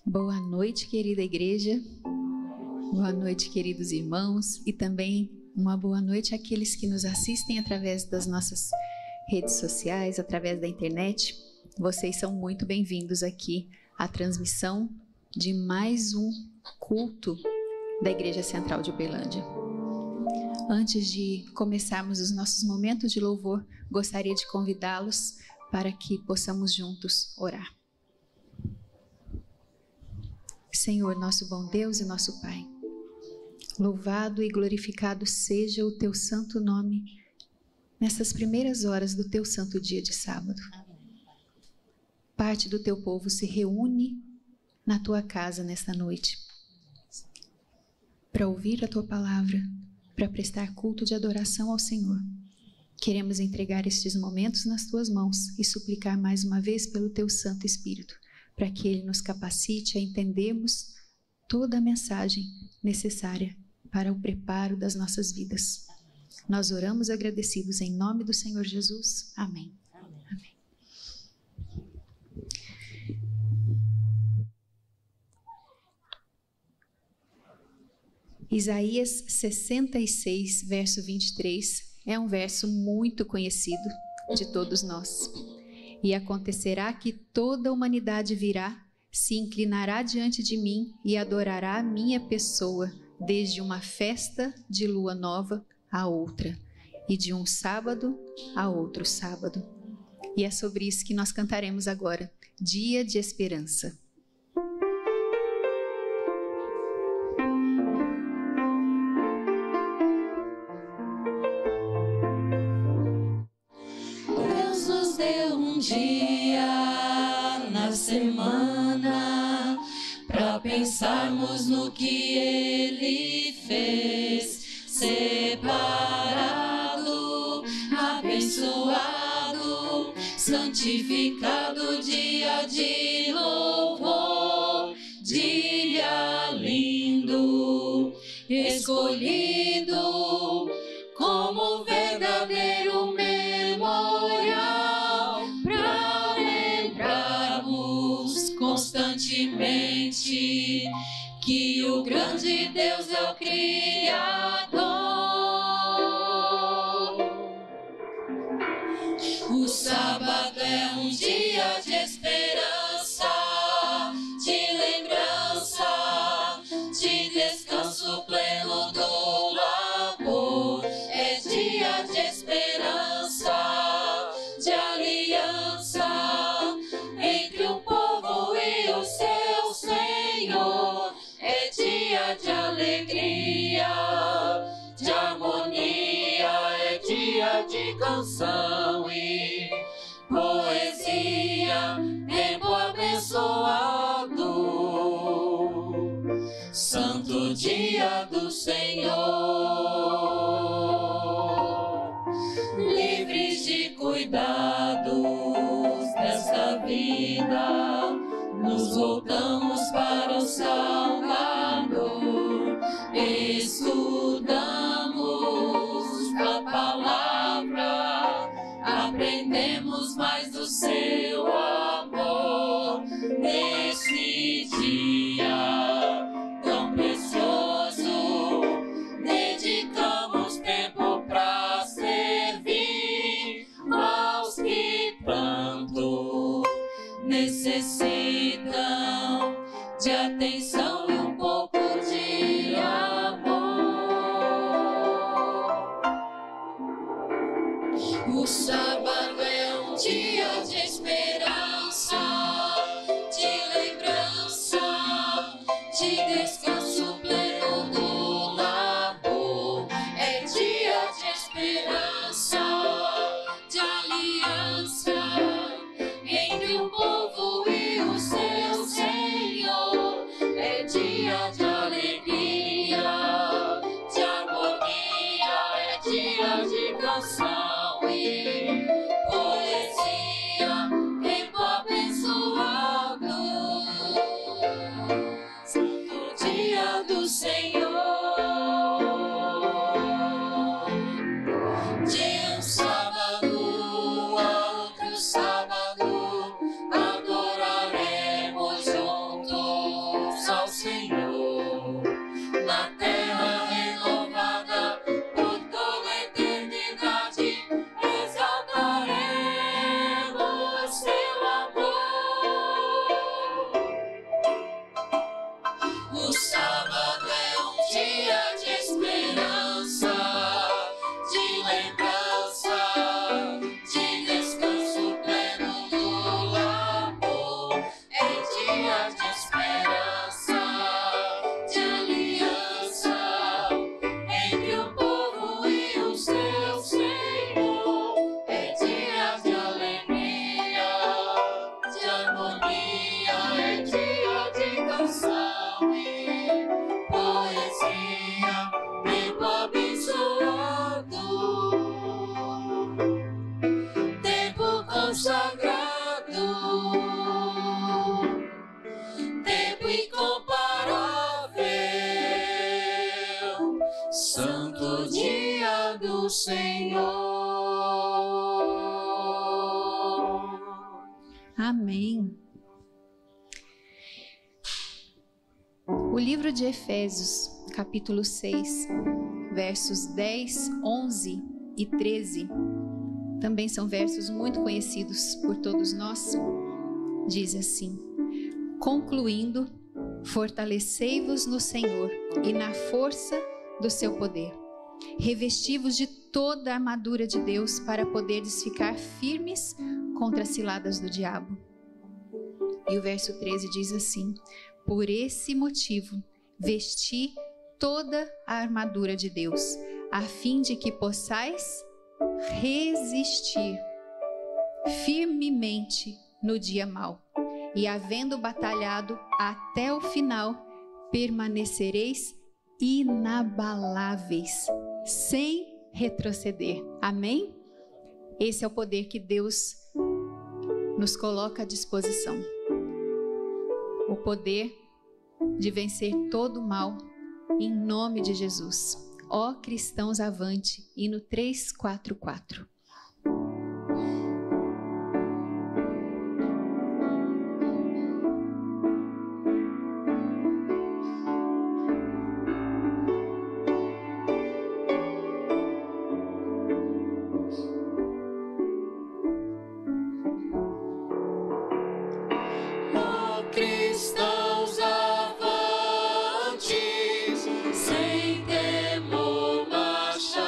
Boa noite, querida igreja. Boa noite, queridos irmãos. E também uma boa noite àqueles que nos assistem através das nossas redes sociais, através da internet. Vocês são muito bem-vindos aqui à transmissão de mais um culto da Igreja Central de Uberlândia. Antes de começarmos os nossos momentos de louvor, gostaria de convidá-los para que possamos juntos orar. Senhor, nosso bom Deus e nosso Pai, louvado e glorificado seja o Teu santo nome nessas primeiras horas do Teu santo dia de sábado. Parte do Teu povo se reúne na Tua casa nesta noite para ouvir a Tua palavra, para prestar culto de adoração ao Senhor. Queremos entregar estes momentos nas Tuas mãos e suplicar mais uma vez pelo Teu Santo Espírito, para que Ele nos capacite a entendermos toda a mensagem necessária para o preparo das nossas vidas. Nós oramos agradecidos em nome do Senhor Jesus. Amém. Amém. Isaías 66, verso 23, é um verso muito conhecido de todos nós. E acontecerá que toda a humanidade virá, se inclinará diante de mim e adorará a minha pessoa, desde uma festa de lua nova a outra, e de um sábado a outro sábado. E é sobre isso que nós cantaremos agora, Dia de Esperança. Dia na semana pra pensarmos no que Ele fez, separado, abençoado, santificado, dia de louvor, dia lindo, escolhido como verdadeiro memorial. Constantemente que o grande Deus é o Criador. O sábado é um dia de esperança, de lembrança, de descanso pleno do labor. É dia de esperança, de aliança entre o povo e o seu Senhor. É dia de alegria, de harmonia, é dia de canção e poesia, tempo abençoado, santo dia do Senhor. Livres de cuidados desta vida, nos voltamos para o Salvador. Estudamos a palavra, aprendemos mais do seu amor. Neste dia tão precioso, sábado é um dia de esperança, de lembrança, de descanso pleno do labor. É dia de esperança, de aliança entre o povo e o seu Senhor. É dia de alegria, de harmonia, é dia de canção e poesia, tempo abençoado, santo dia do Senhor. De um sábado a outro sábado, adoraremos juntos ao Senhor. Na terra renovada por toda a eternidade, exaltaremos seu amor. O sábado é um dia de esperança, de lembrança, de descanso pleno do labor. É dia de esperança, de aliança entre o povo e o seu Senhor. É dia de alegria, de harmonia, é dia de canção e poesia, tempo abençoado, tempo consagrado, tempo incomparável, santo dia do Senhor. Amém. O livro de Efésios, capítulo 6, versos 10, 11 e 13, também são versos muito conhecidos por todos nós. Diz assim: concluindo, fortalecei-vos no Senhor e na força do seu poder. Revesti-vos de toda a armadura de Deus para poderes ficar firmes contra as ciladas do diabo. E o verso 13 diz assim: por esse motivo, vesti toda a armadura de Deus, a fim de que possais resistir firmemente no dia mau. E havendo batalhado até o final, permanecereis inabaláveis, sem retroceder. Amém? Esse é o poder que Deus nos coloca à disposição. O poder de vencer todo o mal, em nome de Jesus. Ó cristãos, avante, hino 344. Cristãos avantes, sem temor marchar,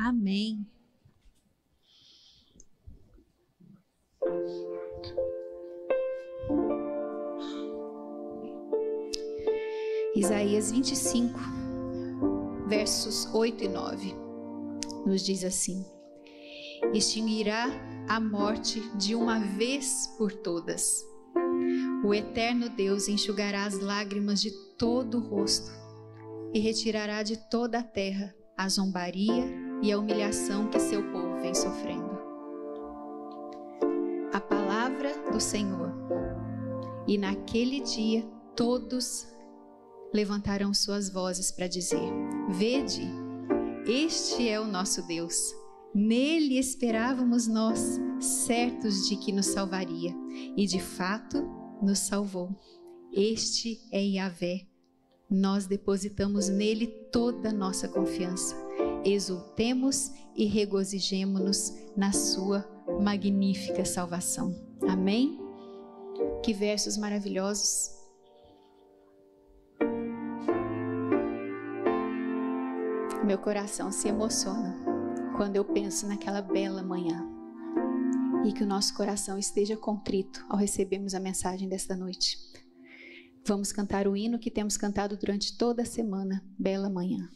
Amém. Isaías 25, versos 8 e 9, nos diz assim: extinguirá a morte de uma vez por todas. O eterno Deus enxugará as lágrimas de todo o rosto e retirará de toda a terra a zombaria e a humilhação que seu povo vem sofrendo. A palavra do Senhor. E naquele dia todos levantarão suas vozes para dizer: vede, este é o nosso Deus. Nele esperávamos nós, certos de que nos salvaria. E de fato nos salvou. Este é Yahvé. Nós depositamos nele toda a nossa confiança. Exultemos e regozijemo-nos na sua magnífica salvação. Amém? Que versos maravilhosos. Meu coração se emociona quando eu penso naquela bela manhã. E que o nosso coração esteja contrito ao recebermos a mensagem desta noite. Vamos cantar o hino que temos cantado durante toda a semana, Bela Manhã.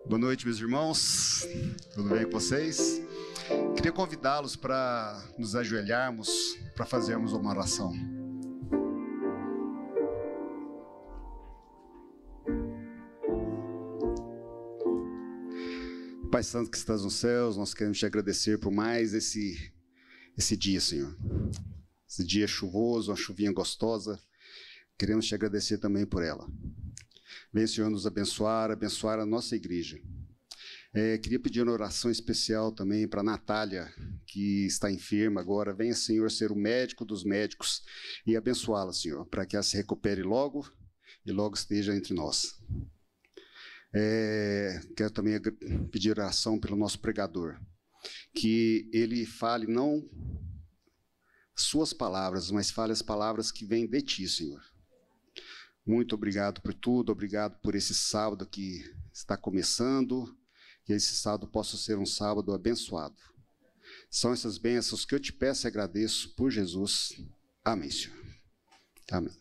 Boa noite, meus irmãos. Tudo bem com vocês? Queria convidá-los para nos ajoelharmos, para fazermos uma oração. Pai Santo que estás nos céus, nós queremos te agradecer por mais esse dia, Senhor. Esse dia chuvoso, uma chuvinha gostosa. Queremos te agradecer também por ela. Vem, Senhor, nos abençoar a nossa igreja. Queria pedir uma oração especial também para a Natália, que está enferma agora. Venha, Senhor, ser o médico dos médicos e abençoá-la, Senhor, para que ela se recupere logo e logo esteja entre nós. Quero também pedir oração pelo nosso pregador, que ele fale não suas palavras, mas fale as palavras que vêm de Ti, Senhor. Muito obrigado por tudo, obrigado por esse sábado que está começando, que esse sábado possa ser um sábado abençoado. São essas bênçãos que eu te peço e agradeço por Jesus. Amém, Senhor. Amém.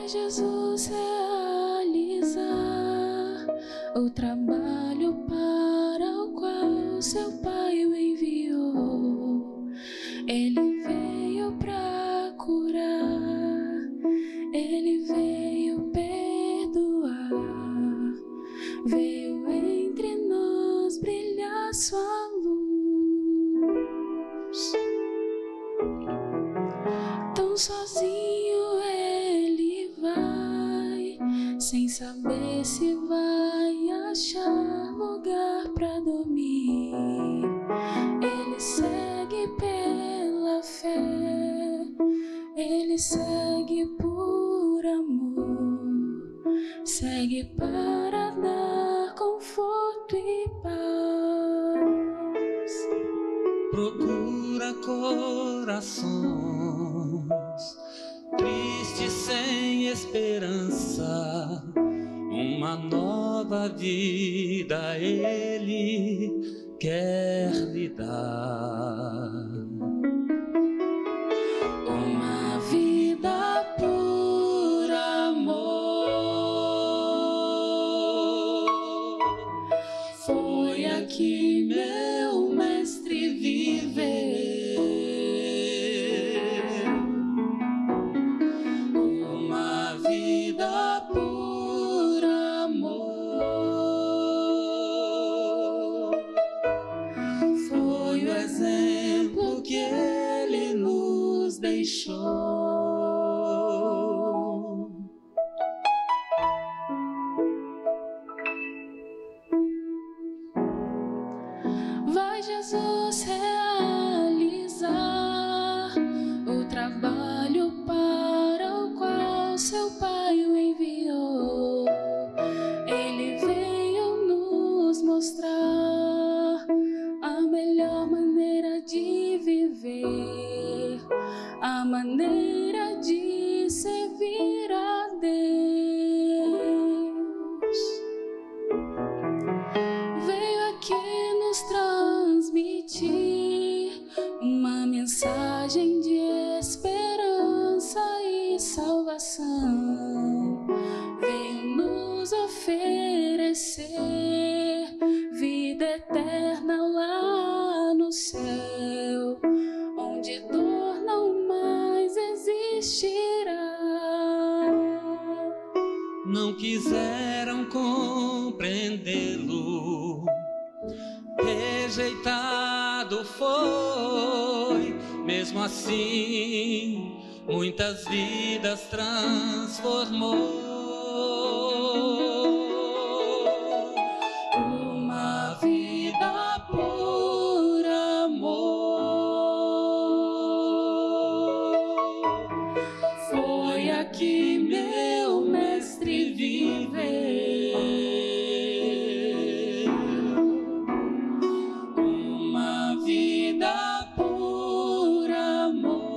Jesus realizar o trabalho para o qual seu Pai o enviou. Ele veio para curar, ele veio perdoar, veio entre nós brilhar sua luz. Tão sozinho ele vai, sem saber se vai achar lugar pra dormir. Ele segue pela fé, ele segue por amor, segue para dar conforto e paz. Procura corações tristes sem esperança, uma nova vida Ele quer lhe dar. Uma vida por amor. Foi aqui meu mestre viveu. Uma vida por amor. Foi o exemplo que ele nos deixou. Vai Jesus realizar o trabalho para o qual seu Pai o enviou. Ele veio nos mostrar a melhor maneira de viver, a maneira de servir a Deus. Veio aqui nos transmitir uma mensagem de esperança e salvação. Veio nos oferecer vida eterna lá no céu, onde dor não mais existirá. Não quiseram compreendê-lo, rejeitado foi, mesmo assim muitas vidas transformou. Uma vida por amor. Foi aqui meu mestre viveu. Uma vida por amor.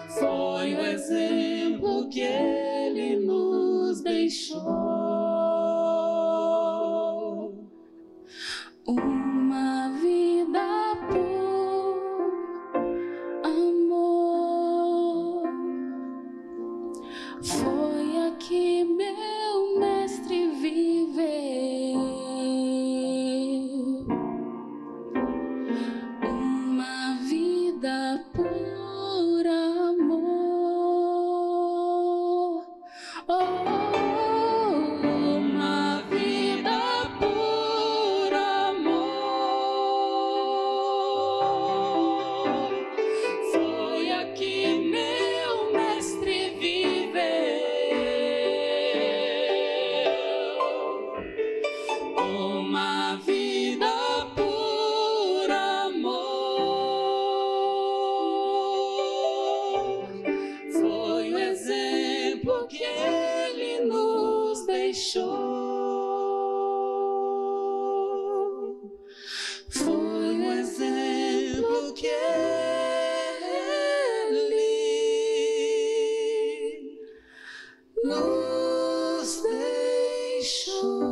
Foi Foi aqui meu mestre viveu uma vida por amor. Uma vida por amor. Foi aqui meu mestre viveu uma vida por amor. Foi o exemplo que ele nos deixou. Foi o exemplo que ele nos deixou.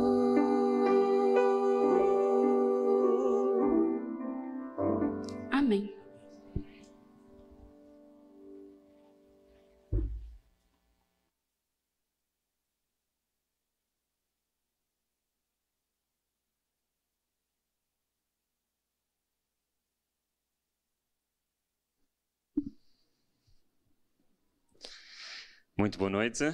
Amém. Muito boa noite.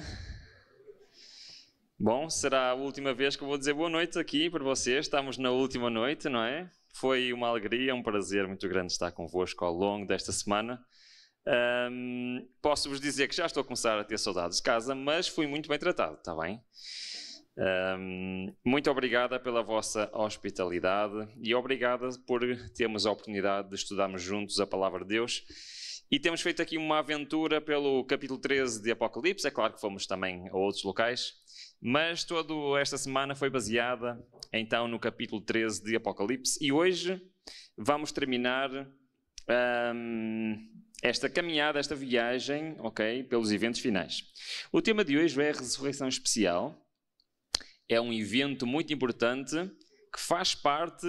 Bom, será a última vez que eu vou dizer boa noite aqui para vocês. Estamos na última noite, não é? Foi uma alegria, um prazer muito grande estar convosco ao longo desta semana. Posso-vos dizer que já estou a começar a ter saudades de casa, mas fui muito bem tratado, está bem? Muito obrigada pela vossa hospitalidade e obrigada por termos a oportunidade de estudarmos juntos a Palavra de Deus. E temos feito aqui uma aventura pelo capítulo 13 de Apocalipse. É claro que fomos também a outros locais, mas toda esta semana foi baseada então no capítulo 13 de Apocalipse. E hoje vamos terminar esta caminhada, esta viagem, ok, pelos eventos finais. O tema de hoje é a ressurreição especial. É um evento muito importante que faz parte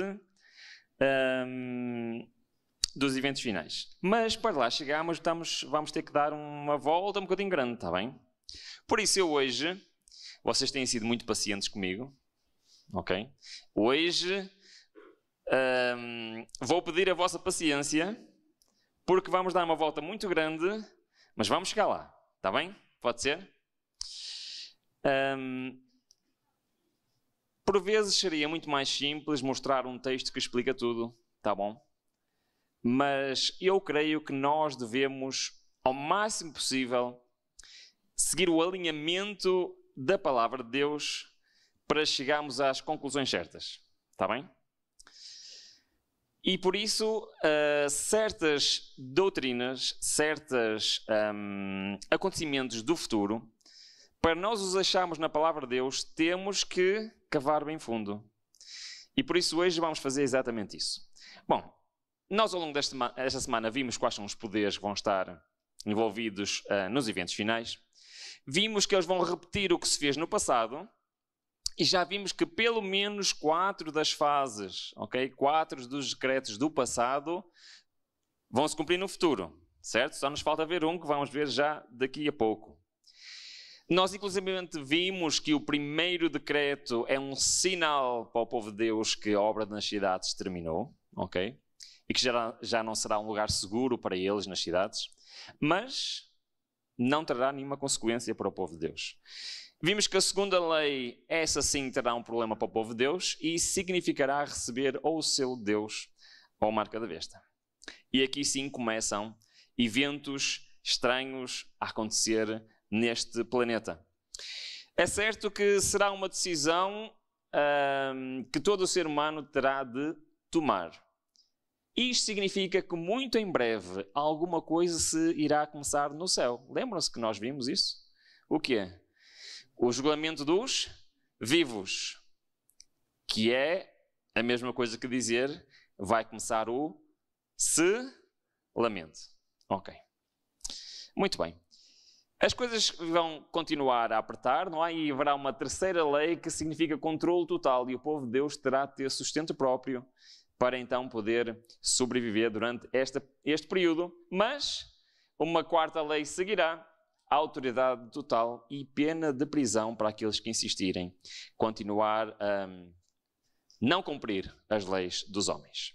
dos eventos finais. Mas para lá chegarmos, vamos ter que dar uma volta um bocadinho grande, está bem? Por isso eu hoje, vocês têm sido muito pacientes comigo, ok? Hoje vou pedir a vossa paciência, porque vamos dar uma volta muito grande, mas vamos chegar lá, está bem? Pode ser? Por vezes seria muito mais simples mostrar um texto que explica tudo, está bom? Mas eu creio que nós devemos, ao máximo possível, seguir o alinhamento da Palavra de Deus para chegarmos às conclusões certas. Está bem? E por isso, certas doutrinas, certos acontecimentos do futuro, para nós os acharmos na Palavra de Deus, temos que cavar bem fundo. E por isso hoje vamos fazer exatamente isso. Bom, nós ao longo desta semana vimos quais são os poderes que vão estar envolvidos nos eventos finais. Vimos que eles vão repetir o que se fez no passado. E já vimos que pelo menos 4 das fases, ok? 4 dos decretos do passado vão se cumprir no futuro, certo? Só nos falta ver um que vamos ver já daqui a pouco. Nós inclusivamente vimos que o primeiro decreto é um sinal para o povo de Deus que a obra nas cidades terminou, ok? E que já não será um lugar seguro para eles nas cidades, mas não terá nenhuma consequência para o povo de Deus. Vimos que a segunda lei, essa sim terá um problema para o povo de Deus e significará receber ou o selo de Deus ou a marca da besta. E aqui sim começam eventos estranhos a acontecer neste planeta. É certo que será uma decisão que todo o ser humano terá de tomar. Isto significa que muito em breve alguma coisa se irá começar no céu. Lembram-se que nós vimos isso? O quê? O julgamento dos vivos, que é a mesma coisa que dizer vai começar o lamento. Ok. Muito bem. As coisas vão continuar a apertar, não é? E haverá uma terceira lei que significa controle total e o povo de Deus terá de ter sustento próprio para então poder sobreviver durante este período. Mas uma quarta lei seguirá. autoridade total e pena de prisão para aqueles que insistirem continuar a não cumprir as leis dos homens.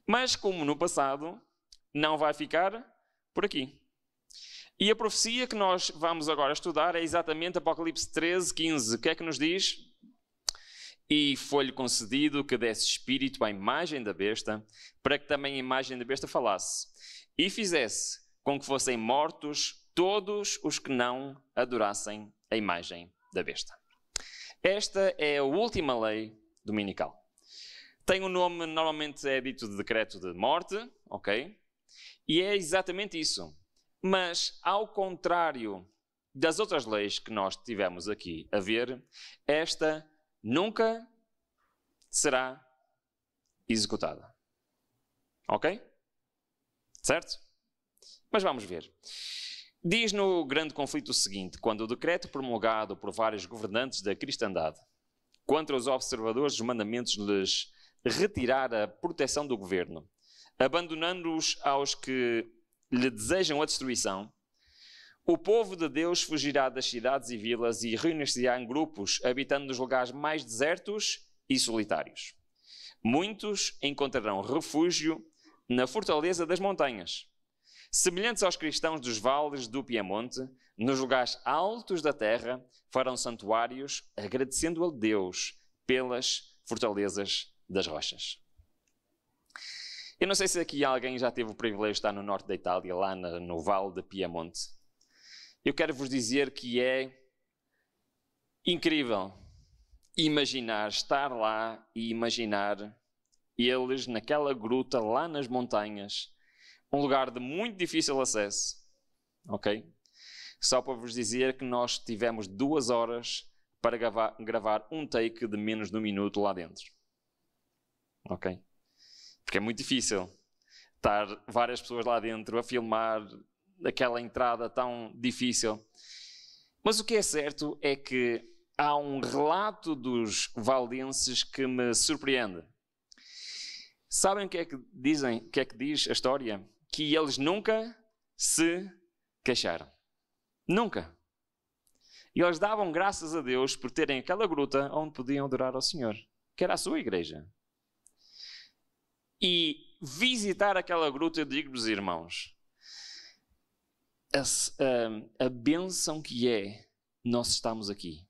Mas, como no passado, não vai ficar por aqui. E a profecia que nós vamos agora estudar é exatamente Apocalipse 13, 15. O que é que nos diz? E foi-lhe concedido que desse espírito à imagem da besta, para que também a imagem da besta falasse, e fizesse com que fossem mortos todos os que não adorassem a imagem da besta. Esta é a última lei dominical. Tem um nome, normalmente é dito de decreto de morte, ok? E é exatamente isso. Mas, ao contrário das outras leis que nós tivemos aqui a ver, esta nunca será executada. Ok? Certo? Mas vamos ver. Diz no grande conflito o seguinte: quando o decreto promulgado por vários governantes da cristandade contra os observadores dos mandamentos lhes retirar a proteção do governo, abandonando-os aos que lhe desejam a destruição, o povo de Deus fugirá das cidades e vilas e reunir-se-á em grupos, habitando nos lugares mais desertos e solitários. Muitos encontrarão refúgio na fortaleza das montanhas. Semelhantes aos cristãos dos vales do Piemonte, nos lugares altos da terra, farão santuários, agradecendo a Deus pelas fortalezas das rochas. Eu não sei se aqui alguém já teve o privilégio de estar no norte da Itália, lá no Vale de Piemonte. Eu quero vos dizer que é incrível imaginar, estar lá e imaginar eles naquela gruta lá nas montanhas, um lugar de muito difícil acesso, ok? Só para vos dizer que nós tivemos 2 horas para gravar um take de menos de 1 minuto lá dentro, ok? Porque é muito difícil estar várias pessoas lá dentro a filmar aquela entrada tão difícil. Mas o que é certo é que há um relato dos valdenses que me surpreende. Sabem o que é que dizem? O que é que diz a história? Que eles nunca se queixaram. Nunca. E eles davam graças a Deus por terem aquela gruta onde podiam adorar ao Senhor, que era a sua igreja. E visitar aquela gruta, eu digo-vos, irmãos, a bênção que é nós estamos aqui.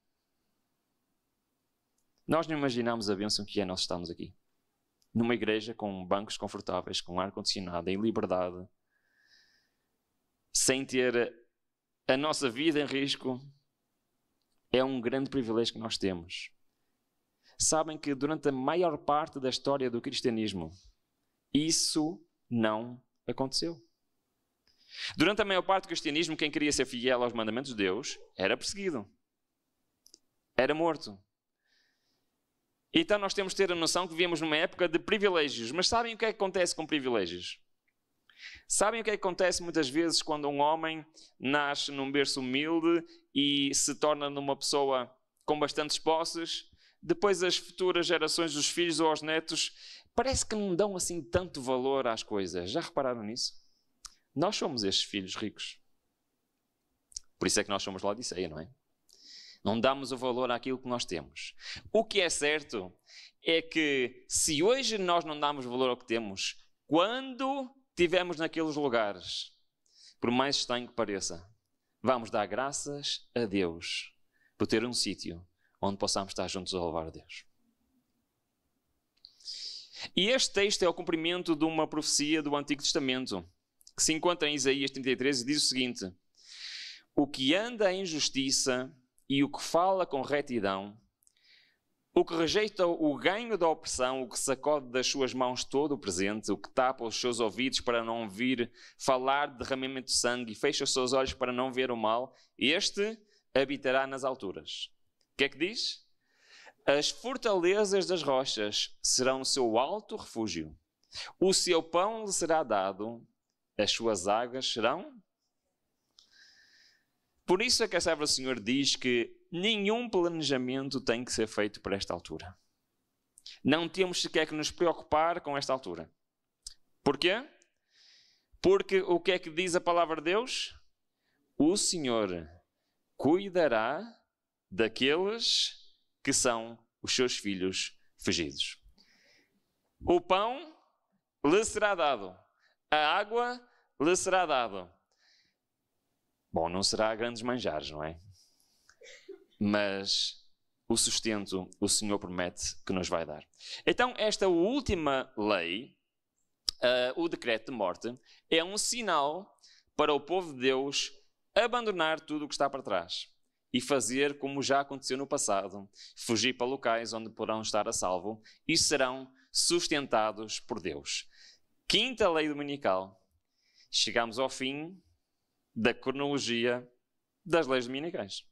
Nós não imaginamos a bênção que é nós estamos aqui. Numa igreja com bancos confortáveis, com ar-condicionado, em liberdade, sem ter a nossa vida em risco. É um grande privilégio que nós temos. Sabem que durante a maior parte da história do cristianismo, isso não aconteceu. Durante a maior parte do cristianismo, quem queria ser fiel aos mandamentos de Deus era perseguido. Era morto. Então nós temos de ter a noção que vivemos numa época de privilégios. Mas sabem o que é que acontece com privilégios? Sabem o que é que acontece muitas vezes quando um homem nasce num berço humilde e se torna numa pessoa com bastantes posses? Depois as futuras gerações, os filhos ou os netos, parece que não dão assim tanto valor às coisas. Já repararam nisso? Nós somos estes filhos ricos. Por isso é que nós somos Laodiceia, não é? Não damos o valor àquilo que nós temos. O que é certo é que se hoje nós não damos valor ao que temos, quando estivermos naqueles lugares, por mais estranho que pareça, vamos dar graças a Deus por ter um sítio onde possamos estar juntos a louvar a Deus. E este texto é o cumprimento de uma profecia do Antigo Testamento, que se encontra em Isaías 33 e diz o seguinte: o que anda em justiça e o que fala com retidão, o que rejeita o ganho da opressão, o que sacode das suas mãos todo o presente, o que tapa os seus ouvidos para não ouvir falar de derramamento de sangue e fecha os seus olhos para não ver o mal, este habitará nas alturas. O que é que diz? As fortalezas das rochas serão o seu alto refúgio. O seu pão lhe será dado, as suas águas serão. Por isso é que a serva do Senhor diz que nenhum planejamento tem que ser feito para esta altura. Não temos sequer que nos preocupar com esta altura. Porquê? Porque o que é que diz a palavra de Deus? o Senhor cuidará daqueles que são os seus filhos fugidos. O pão lhe será dado, a água lhe será dado. Bom, não será grandes manjares, não é? Mas o sustento o Senhor promete que nos vai dar. Então, esta última lei, o decreto de morte, é um sinal para o povo de Deus abandonar tudo o que está para trás e fazer como já aconteceu no passado, fugir para locais onde poderão estar a salvo e serão sustentados por Deus. Quinta lei dominical. Chegamos ao fim da cronologia das leis dominicais.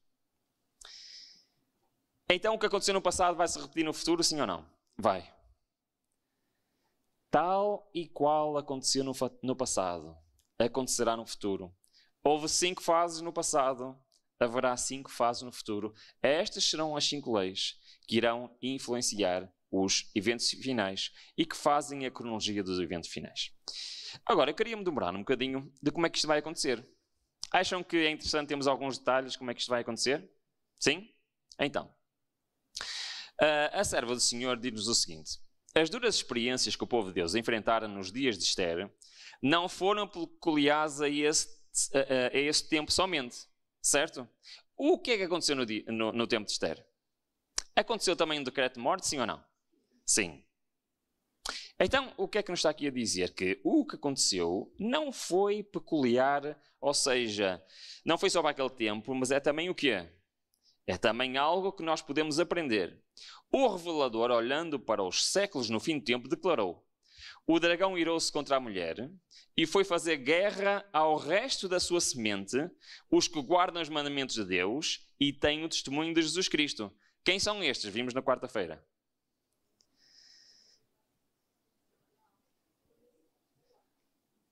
Então, o que aconteceu no passado vai se repetir no futuro, sim ou não? Vai. Tal e qual aconteceu no passado, acontecerá no futuro. Houve 5 fases no passado, haverá 5 fases no futuro. Estas serão as 5 leis que irão influenciar os eventos finais e que fazem a cronologia dos eventos finais. Agora, eu queria me demorar um bocadinho de como é que isto vai acontecer. Acham que é interessante termos alguns detalhes como é que isto vai acontecer? Sim? Então, a serva do Senhor diz-nos o seguinte: as duras experiências que o povo de Deus enfrentara nos dias de Esther não foram peculiares a esse tempo somente, certo? O que é que aconteceu no tempo de Esther? Aconteceu também um decreto de morte, sim ou não? Sim. Então, o que é que nos está aqui a dizer? Que o que aconteceu não foi peculiar, ou seja, não foi só para aquele tempo, mas é também o quê? É também algo que nós podemos aprender. O revelador, olhando para os séculos no fim do tempo, declarou: o dragão irou-se contra a mulher e foi fazer guerra ao resto da sua semente, os que guardam os mandamentos de Deus e têm o testemunho de Jesus Cristo. Quem são estes? Vimos na quarta-feira.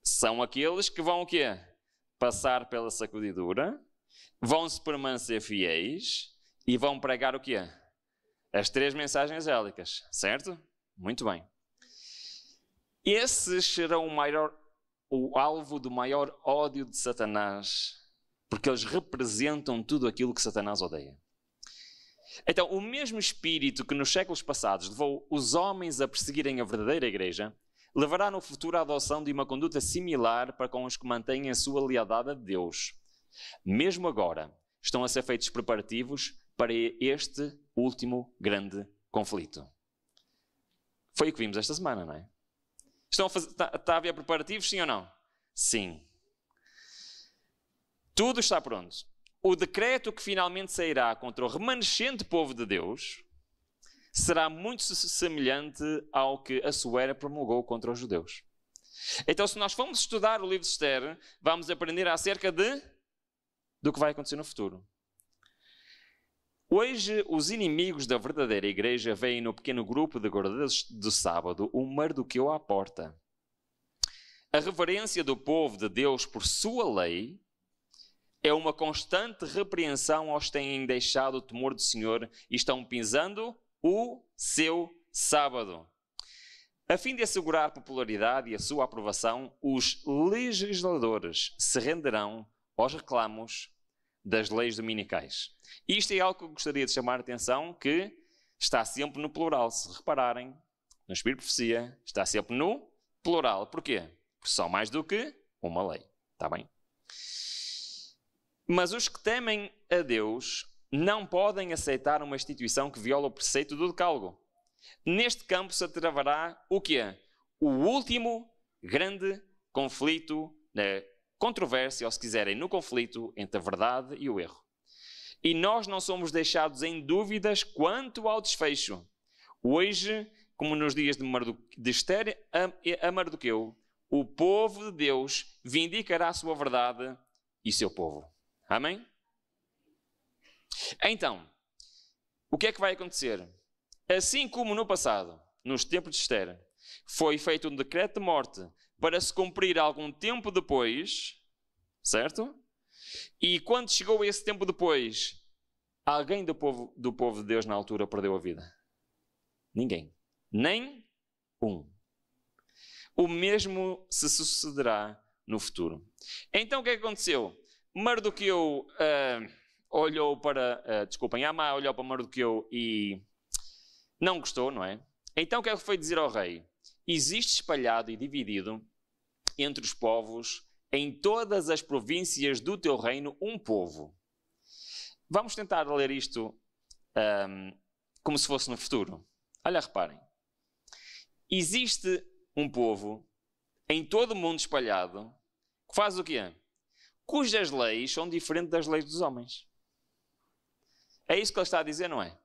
São aqueles que vão o quê? Passar pela sacudidura, vão-se permanecer fiéis e vão pregar o quê? As 3 mensagens angélicas, certo? Muito bem. Esses serão o alvo do maior ódio de Satanás, porque eles representam tudo aquilo que Satanás odeia. Então, o mesmo espírito que nos séculos passados levou os homens a perseguirem a verdadeira igreja, levará no futuro a adoção de uma conduta similar para com os que mantêm a sua lealdade a Deus. Mesmo agora, estão a ser feitos preparativos para este último grande conflito. Foi o que vimos esta semana, não é? Está a haver preparativos, sim ou não? Sim. Tudo está pronto. O decreto que finalmente sairá contra o remanescente povo de Deus será muito semelhante ao que Assuero promulgou contra os judeus. Então, se nós formos estudar o livro de Esther, vamos aprender acerca do que vai acontecer no futuro. Hoje, os inimigos da verdadeira igreja veem no pequeno grupo de guardadores do sábado um Mardoqueu à porta. A reverência do povo de Deus por sua lei é uma constante repreensão aos que têm deixado o temor do Senhor e estão pisando o seu sábado. A fim de assegurar a popularidade e a sua aprovação, os legisladores se renderão aos reclamos das leis dominicais. Isto é algo que eu gostaria de chamar a atenção, que está sempre no plural. Se repararem, no Espírito de Profecia, está sempre no plural. Porquê? Porque são mais do que uma lei. Está bem? Mas os que temem a Deus não podem aceitar uma instituição que viola o preceito do decálogo. Neste campo se travará o quê? O último grande conflito, controvérsia, ou se quiserem, no conflito entre a verdade e o erro. E nós não somos deixados em dúvidas quanto ao desfecho. Hoje, como nos dias de Esther a Mardoqueu, o povo de Deus vindicará a sua verdade e seu povo. Amém? Então, o que é que vai acontecer? Assim como no passado, nos tempos de Esther, foi feito um decreto de morte para se cumprir algum tempo depois, certo? E quando chegou esse tempo depois, alguém do povo de Deus na altura perdeu a vida? Ninguém. Nem um. O mesmo se sucederá no futuro. Então o que é que aconteceu? Mardoqueu olhou para... desculpem, Amã olhou para Mardoqueu e não gostou, não é? Então o que é que foi dizer ao rei? Existe espalhado e dividido entre os povos, em todas as províncias do teu reino, um povo. Vamos tentar ler isto como se fosse no futuro. Olha, reparem. Existe um povo em todo o mundo espalhado que faz o quê? Cujas leis são diferentes das leis dos homens. É isso que ele está a dizer, não é?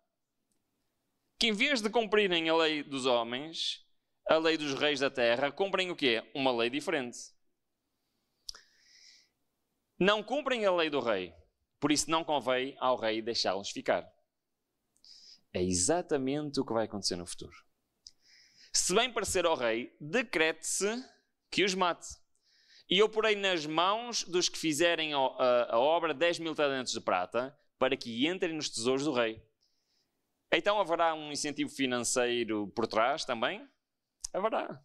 Que em vez de cumprirem a lei dos homens, a lei dos reis da terra, cumprem o quê? Uma lei diferente. Não cumprem a lei do rei, por isso não convém ao rei deixá-los ficar. É exatamente o que vai acontecer no futuro. Se bem parecer ao rei, decrete-se que os mate. E eu porei nas mãos dos que fizerem a obra 10.000 talentos de prata, para que entrem nos tesouros do rei. Então haverá um incentivo financeiro por trás também? Haverá.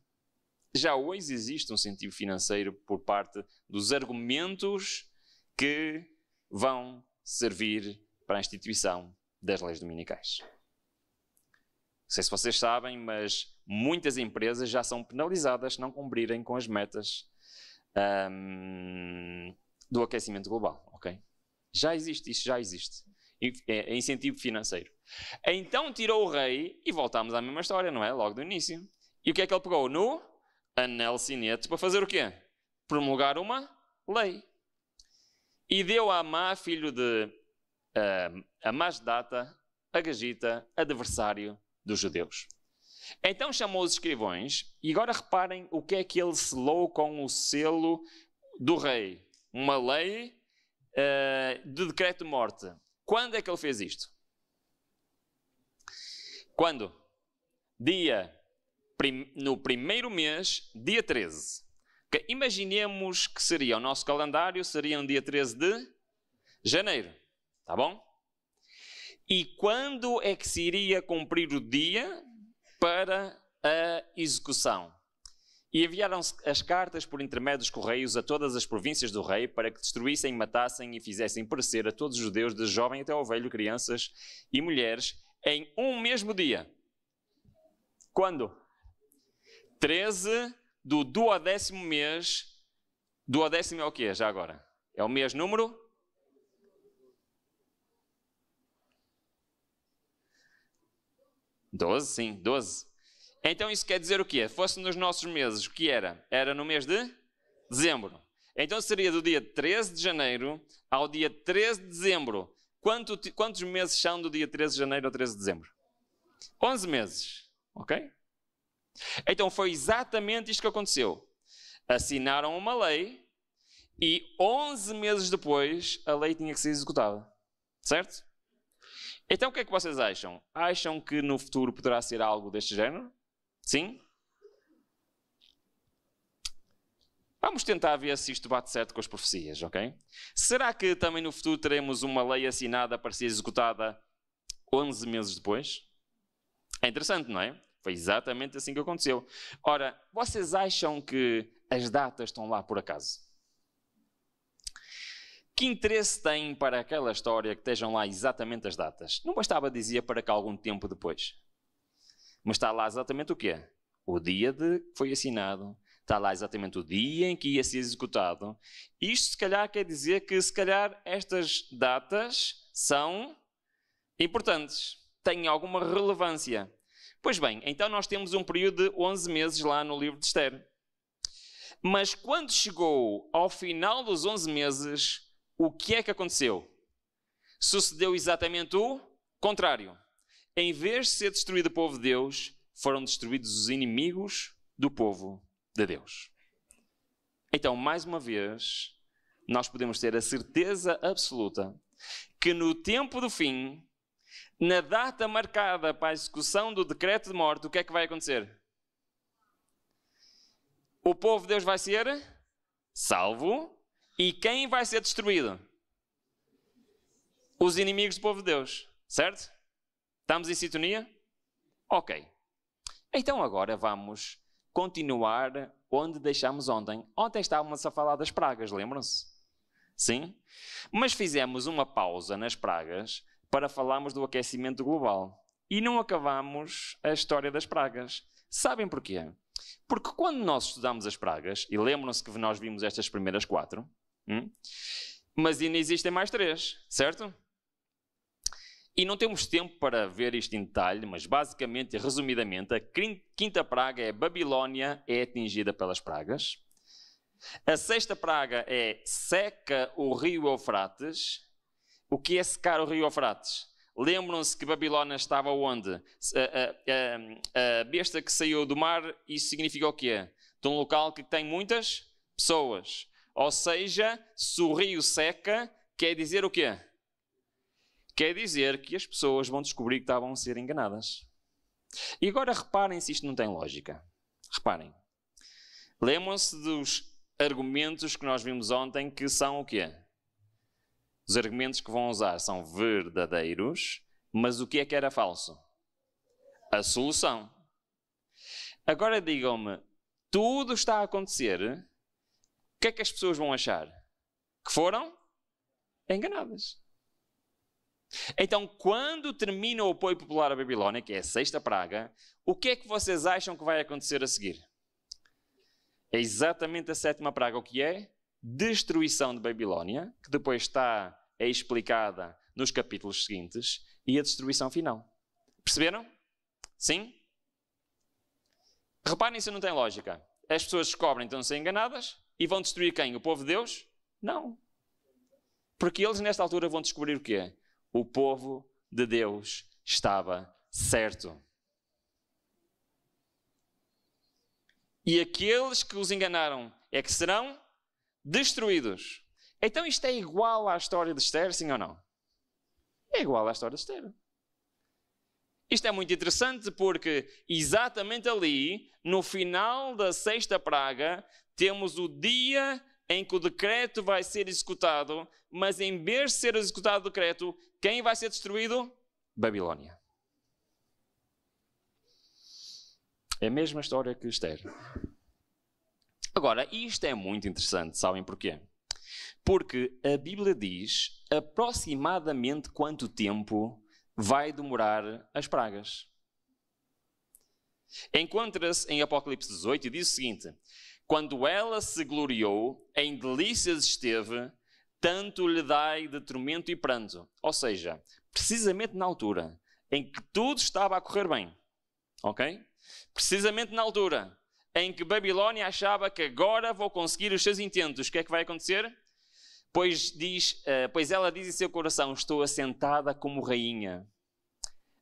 Já hoje existe um incentivo financeiro por parte dos argumentos que vão servir para a instituição das leis dominicais. Não sei se vocês sabem, mas muitas empresas já são penalizadas se não cumprirem com as metas do aquecimento global, ok? Já existe, isso já existe. É incentivo financeiro. Então tirou o rei e voltámos à mesma história, não é? Logo do início. E o que é que ele pegou? No anel sinete para fazer o quê? Promulgar uma lei. E deu a Amã, filho de Amazdata, Agagita, adversário dos judeus. Então chamou os escrivões, e agora reparem o que é que ele selou com o selo do rei. Uma lei de decreto de morte. Quando é que ele fez isto? Quando? No primeiro mês, dia 13. Okay? Imaginemos que seria, o nosso calendário seria no dia 13 de janeiro. Tá bom? E quando é que se iria cumprir o dia para a execução? E enviaram-se as cartas por intermédio dos correios a todas as províncias do rei para que destruíssem, matassem e fizessem perecer a todos os judeus, de jovem até ao velho, crianças e mulheres, em um mesmo dia. Quando? 13 do 12º mês. 12º é o quê, já agora? É o mês número? Doze, sim, 12. Então isso quer dizer o quê? Fosse nos nossos meses, o que era? Era no mês de dezembro. Então seria do dia 13 de janeiro ao dia 13 de dezembro. Quantos meses são do dia 13 de janeiro ao 13 de dezembro? 11 meses. Ok? Então foi exatamente isto que aconteceu. Assinaram uma lei e 11 meses depois a lei tinha que ser executada. Certo? Então o que é que vocês acham? Acham que no futuro poderá ser algo deste género? Sim? Vamos tentar ver se isto bate certo com as profecias, ok? Será que também no futuro teremos uma lei assinada para ser executada 11 meses depois? É interessante, não é? Foi exatamente assim que aconteceu. Ora, vocês acham que as datas estão lá por acaso? Que interesse tem para aquela história que estejam lá exatamente as datas? Não bastava dizer para que algum tempo depois. Mas está lá exatamente o quê? O dia de que foi assinado. Está lá exatamente o dia em que ia ser executado. Isto se calhar quer dizer que se calhar estas datas são importantes. Têm alguma relevância. Pois bem, então nós temos um período de 11 meses lá no livro de Esther. Mas quando chegou ao final dos 11 meses, o que é que aconteceu? Sucedeu exatamente o contrário. Em vez de ser destruído o povo de Deus, foram destruídos os inimigos do povo de Deus. Então, mais uma vez, nós podemos ter a certeza absoluta que no tempo do fim, na data marcada para a execução do decreto de morte, o que é que vai acontecer? O povo de Deus vai ser salvo e quem vai ser destruído? Os inimigos do povo de Deus, certo? Estamos em sintonia? Ok. Então agora vamos continuar onde deixámos ontem. Ontem estávamos a falar das pragas, lembram-se? Sim? Mas fizemos uma pausa nas pragas para falarmos do aquecimento global. E não acabamos a história das pragas. Sabem porquê? Porque quando nós estudamos as pragas, e lembram-se que nós vimos estas primeiras 4, mas ainda existem mais 3, certo? E não temos tempo para ver isto em detalhe, mas basicamente e resumidamente, a 5ª praga é a Babilónia é atingida pelas pragas. A 6ª praga é seca o rio Eufrates. O que é secar o rio Eufrates? Lembram-se que Babilónia estava onde? A besta que saiu do mar, isso significa o quê? De um local que tem muitas pessoas. Ou seja, se o rio seca, quer dizer o quê? Quer dizer que as pessoas vão descobrir que estavam a ser enganadas. E agora reparem se isto não tem lógica. Reparem. Lembram-se dos argumentos que nós vimos ontem que são o quê? Os argumentos que vão usar são verdadeiros, mas o que é que era falso? A solução. Agora digam-me, tudo está a acontecer, o que é que as pessoas vão achar? Que foram enganadas. Então, quando termina o apoio popular à Babilónia, que é a 6ª praga, o que é que vocês acham que vai acontecer a seguir? É exatamente a 7ª praga, o que é? Destruição de Babilónia, que depois é explicada nos capítulos seguintes, e a destruição final. Perceberam? Sim? Reparem se não tem lógica. As pessoas descobrem que estão a ser enganadas e vão destruir quem? O povo de Deus? Não. Porque eles nesta altura vão descobrir o quê? O povo de Deus estava certo. E aqueles que os enganaram é que serão destruídos. Então isto é igual à história de Esther, sim ou não? É igual à história de Esther. Isto é muito interessante porque exatamente ali, no final da 6ª praga, temos o dia em que o decreto vai ser executado, mas em vez de ser executado o decreto, quem vai ser destruído? Babilónia. É a mesma história que Esther. Agora, isto é muito interessante, sabem porquê? Porque a Bíblia diz aproximadamente quanto tempo vai demorar as pragas. Encontra-se em Apocalipse 18 e diz o seguinte: quando ela se gloriou, em delícias esteve, tanto lhe dai de tormento e pranto. Ou seja, precisamente na altura em que tudo estava a correr bem, ok? Precisamente na altura em que Babilónia achava que agora vou conseguir os seus intentos, o que é que vai acontecer? Pois ela diz em seu coração: estou assentada como rainha,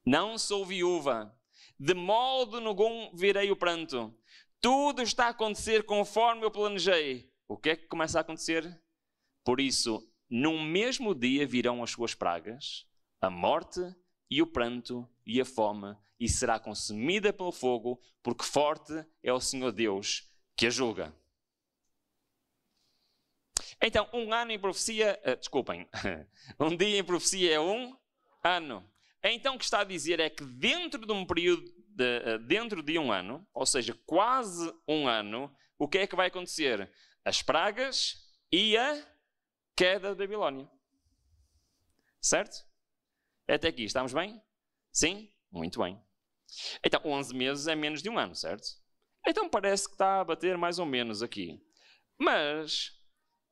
não sou viúva, de modo nenhum verei o pranto. Tudo está a acontecer conforme eu planejei. O que é que começa a acontecer? Por isso, num mesmo dia virão as suas pragas, a morte e o pranto e a fome, e será consumida pelo fogo, porque forte é o Senhor Deus que a julga. Então, um ano em profecia, um dia em profecia é um ano. Então o que está a dizer é que dentro de um período, dentro de um ano, ou seja, quase um ano, o que é que vai acontecer? As pragas e a queda de Babilónia. Certo? Até aqui, estamos bem? Sim? Muito bem. Então, 11 meses é menos de um ano, certo? Então parece que está a bater mais ou menos aqui. Mas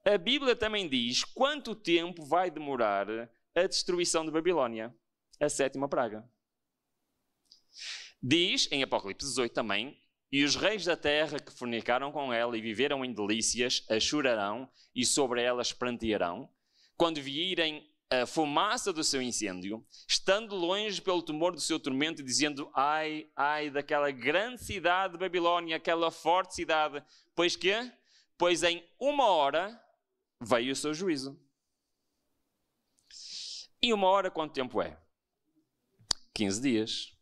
a Bíblia também diz quanto tempo vai demorar a destruição de Babilónia, a 7ª praga. Diz, em Apocalipse 18 também, e os reis da terra que fornicaram com ela e viveram em delícias, a chorarão e sobre elas prantearão, quando virem a fumaça do seu incêndio, estando longe pelo temor do seu tormento, dizendo: ai, ai daquela grande cidade de Babilónia, aquela forte cidade, pois quê? Pois em 1 hora veio o seu juízo. E 1 hora quanto tempo é? 15 dias.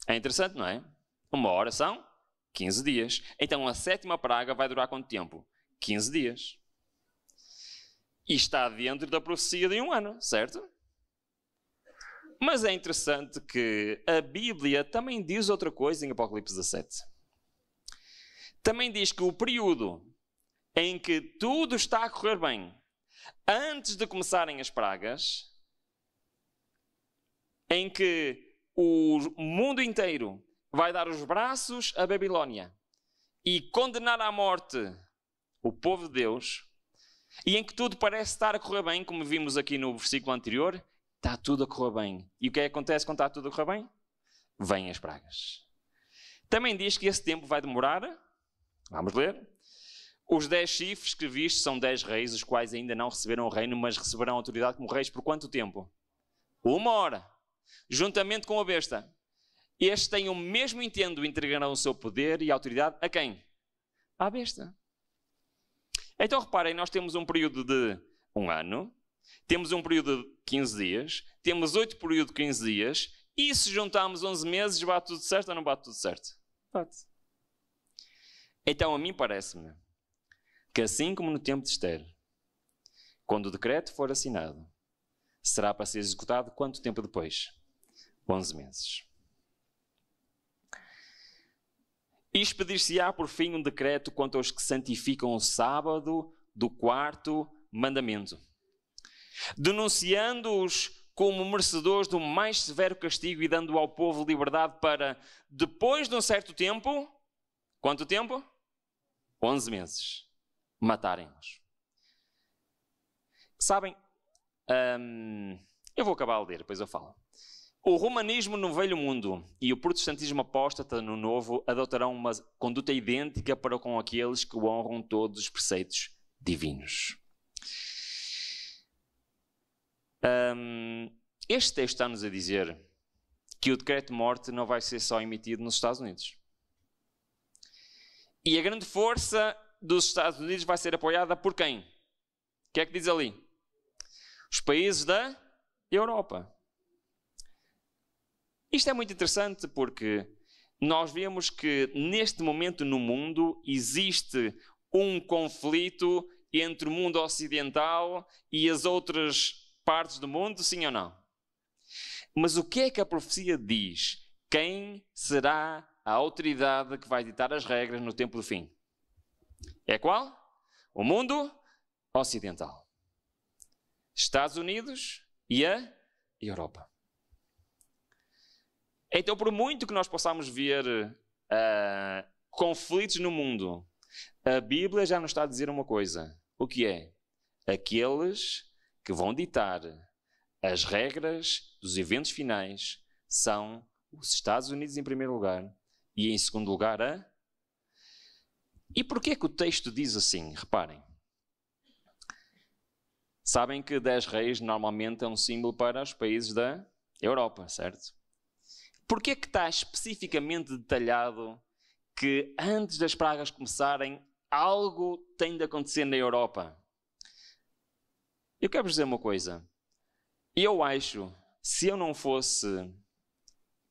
É interessante, não é? 1 hora são 15 dias. Então a 7ª praga vai durar quanto tempo? 15 dias. E está dentro da profecia de 1 ano, certo? Mas é interessante que a Bíblia também diz outra coisa em Apocalipse 17. Também diz que o período em que tudo está a correr bem, antes de começarem as pragas, em que o mundo inteiro vai dar os braços à Babilónia e condenar à morte o povo de Deus, e em que tudo parece estar a correr bem, como vimos aqui no versículo anterior, está tudo a correr bem. E o que é que acontece quando está tudo a correr bem? Vêm as pragas. Também diz que esse tempo vai demorar. Vamos ler. Os 10 chifres que viste são 10 reis, os quais ainda não receberam o reino, mas receberão autoridade como reis por quanto tempo? 1 hora. Juntamente com a besta. Estes têm o mesmo intento, entregarão o seu poder e autoridade a quem? À besta. Então reparem, nós temos um período de 1 ano, temos um período de 15 dias, temos 8 períodos de 15 dias, e se juntarmos 11 meses, bate tudo certo ou não bate tudo certo? Bate. Então a mim parece-me que assim como no tempo de Esther, quando o decreto for assinado, será para ser executado quanto tempo depois? 11 meses. E expedir-se-á por fim um decreto quanto aos que santificam o sábado do 4º mandamento, denunciando-os como merecedores do mais severo castigo e dando ao povo liberdade para, depois de um certo tempo, quanto tempo? 11 meses, matarem-nos. Sabem, eu vou acabar a ler, depois eu falo. O romanismo no velho mundo e o protestantismo apóstata no novo adotarão uma conduta idêntica para com aqueles que honram todos os preceitos divinos. Este texto está-nos a dizer que o decreto de morte não vai ser só emitido nos Estados Unidos. E a grande força dos Estados Unidos vai ser apoiada por quem? O que é que diz ali? Os países da Europa. Isto é muito interessante porque nós vemos que neste momento no mundo existe um conflito entre o mundo ocidental e as outras partes do mundo, sim ou não? Mas o que é que a profecia diz? Quem será a autoridade que vai ditar as regras no tempo do fim? É qual? O mundo ocidental. Estados Unidos e a Europa. Então, por muito que nós possamos ver conflitos no mundo, a Bíblia já nos está a dizer uma coisa. O que é? Aqueles que vão ditar as regras dos eventos finais são os Estados Unidos em primeiro lugar e em segundo lugar a... E porquê que o texto diz assim? Reparem. Sabem que 10 reis normalmente é um símbolo para os países da Europa, certo? Porquê que está especificamente detalhado que antes das pragas começarem, algo tem de acontecer na Europa? Eu quero vos dizer uma coisa. Eu acho, se eu não fosse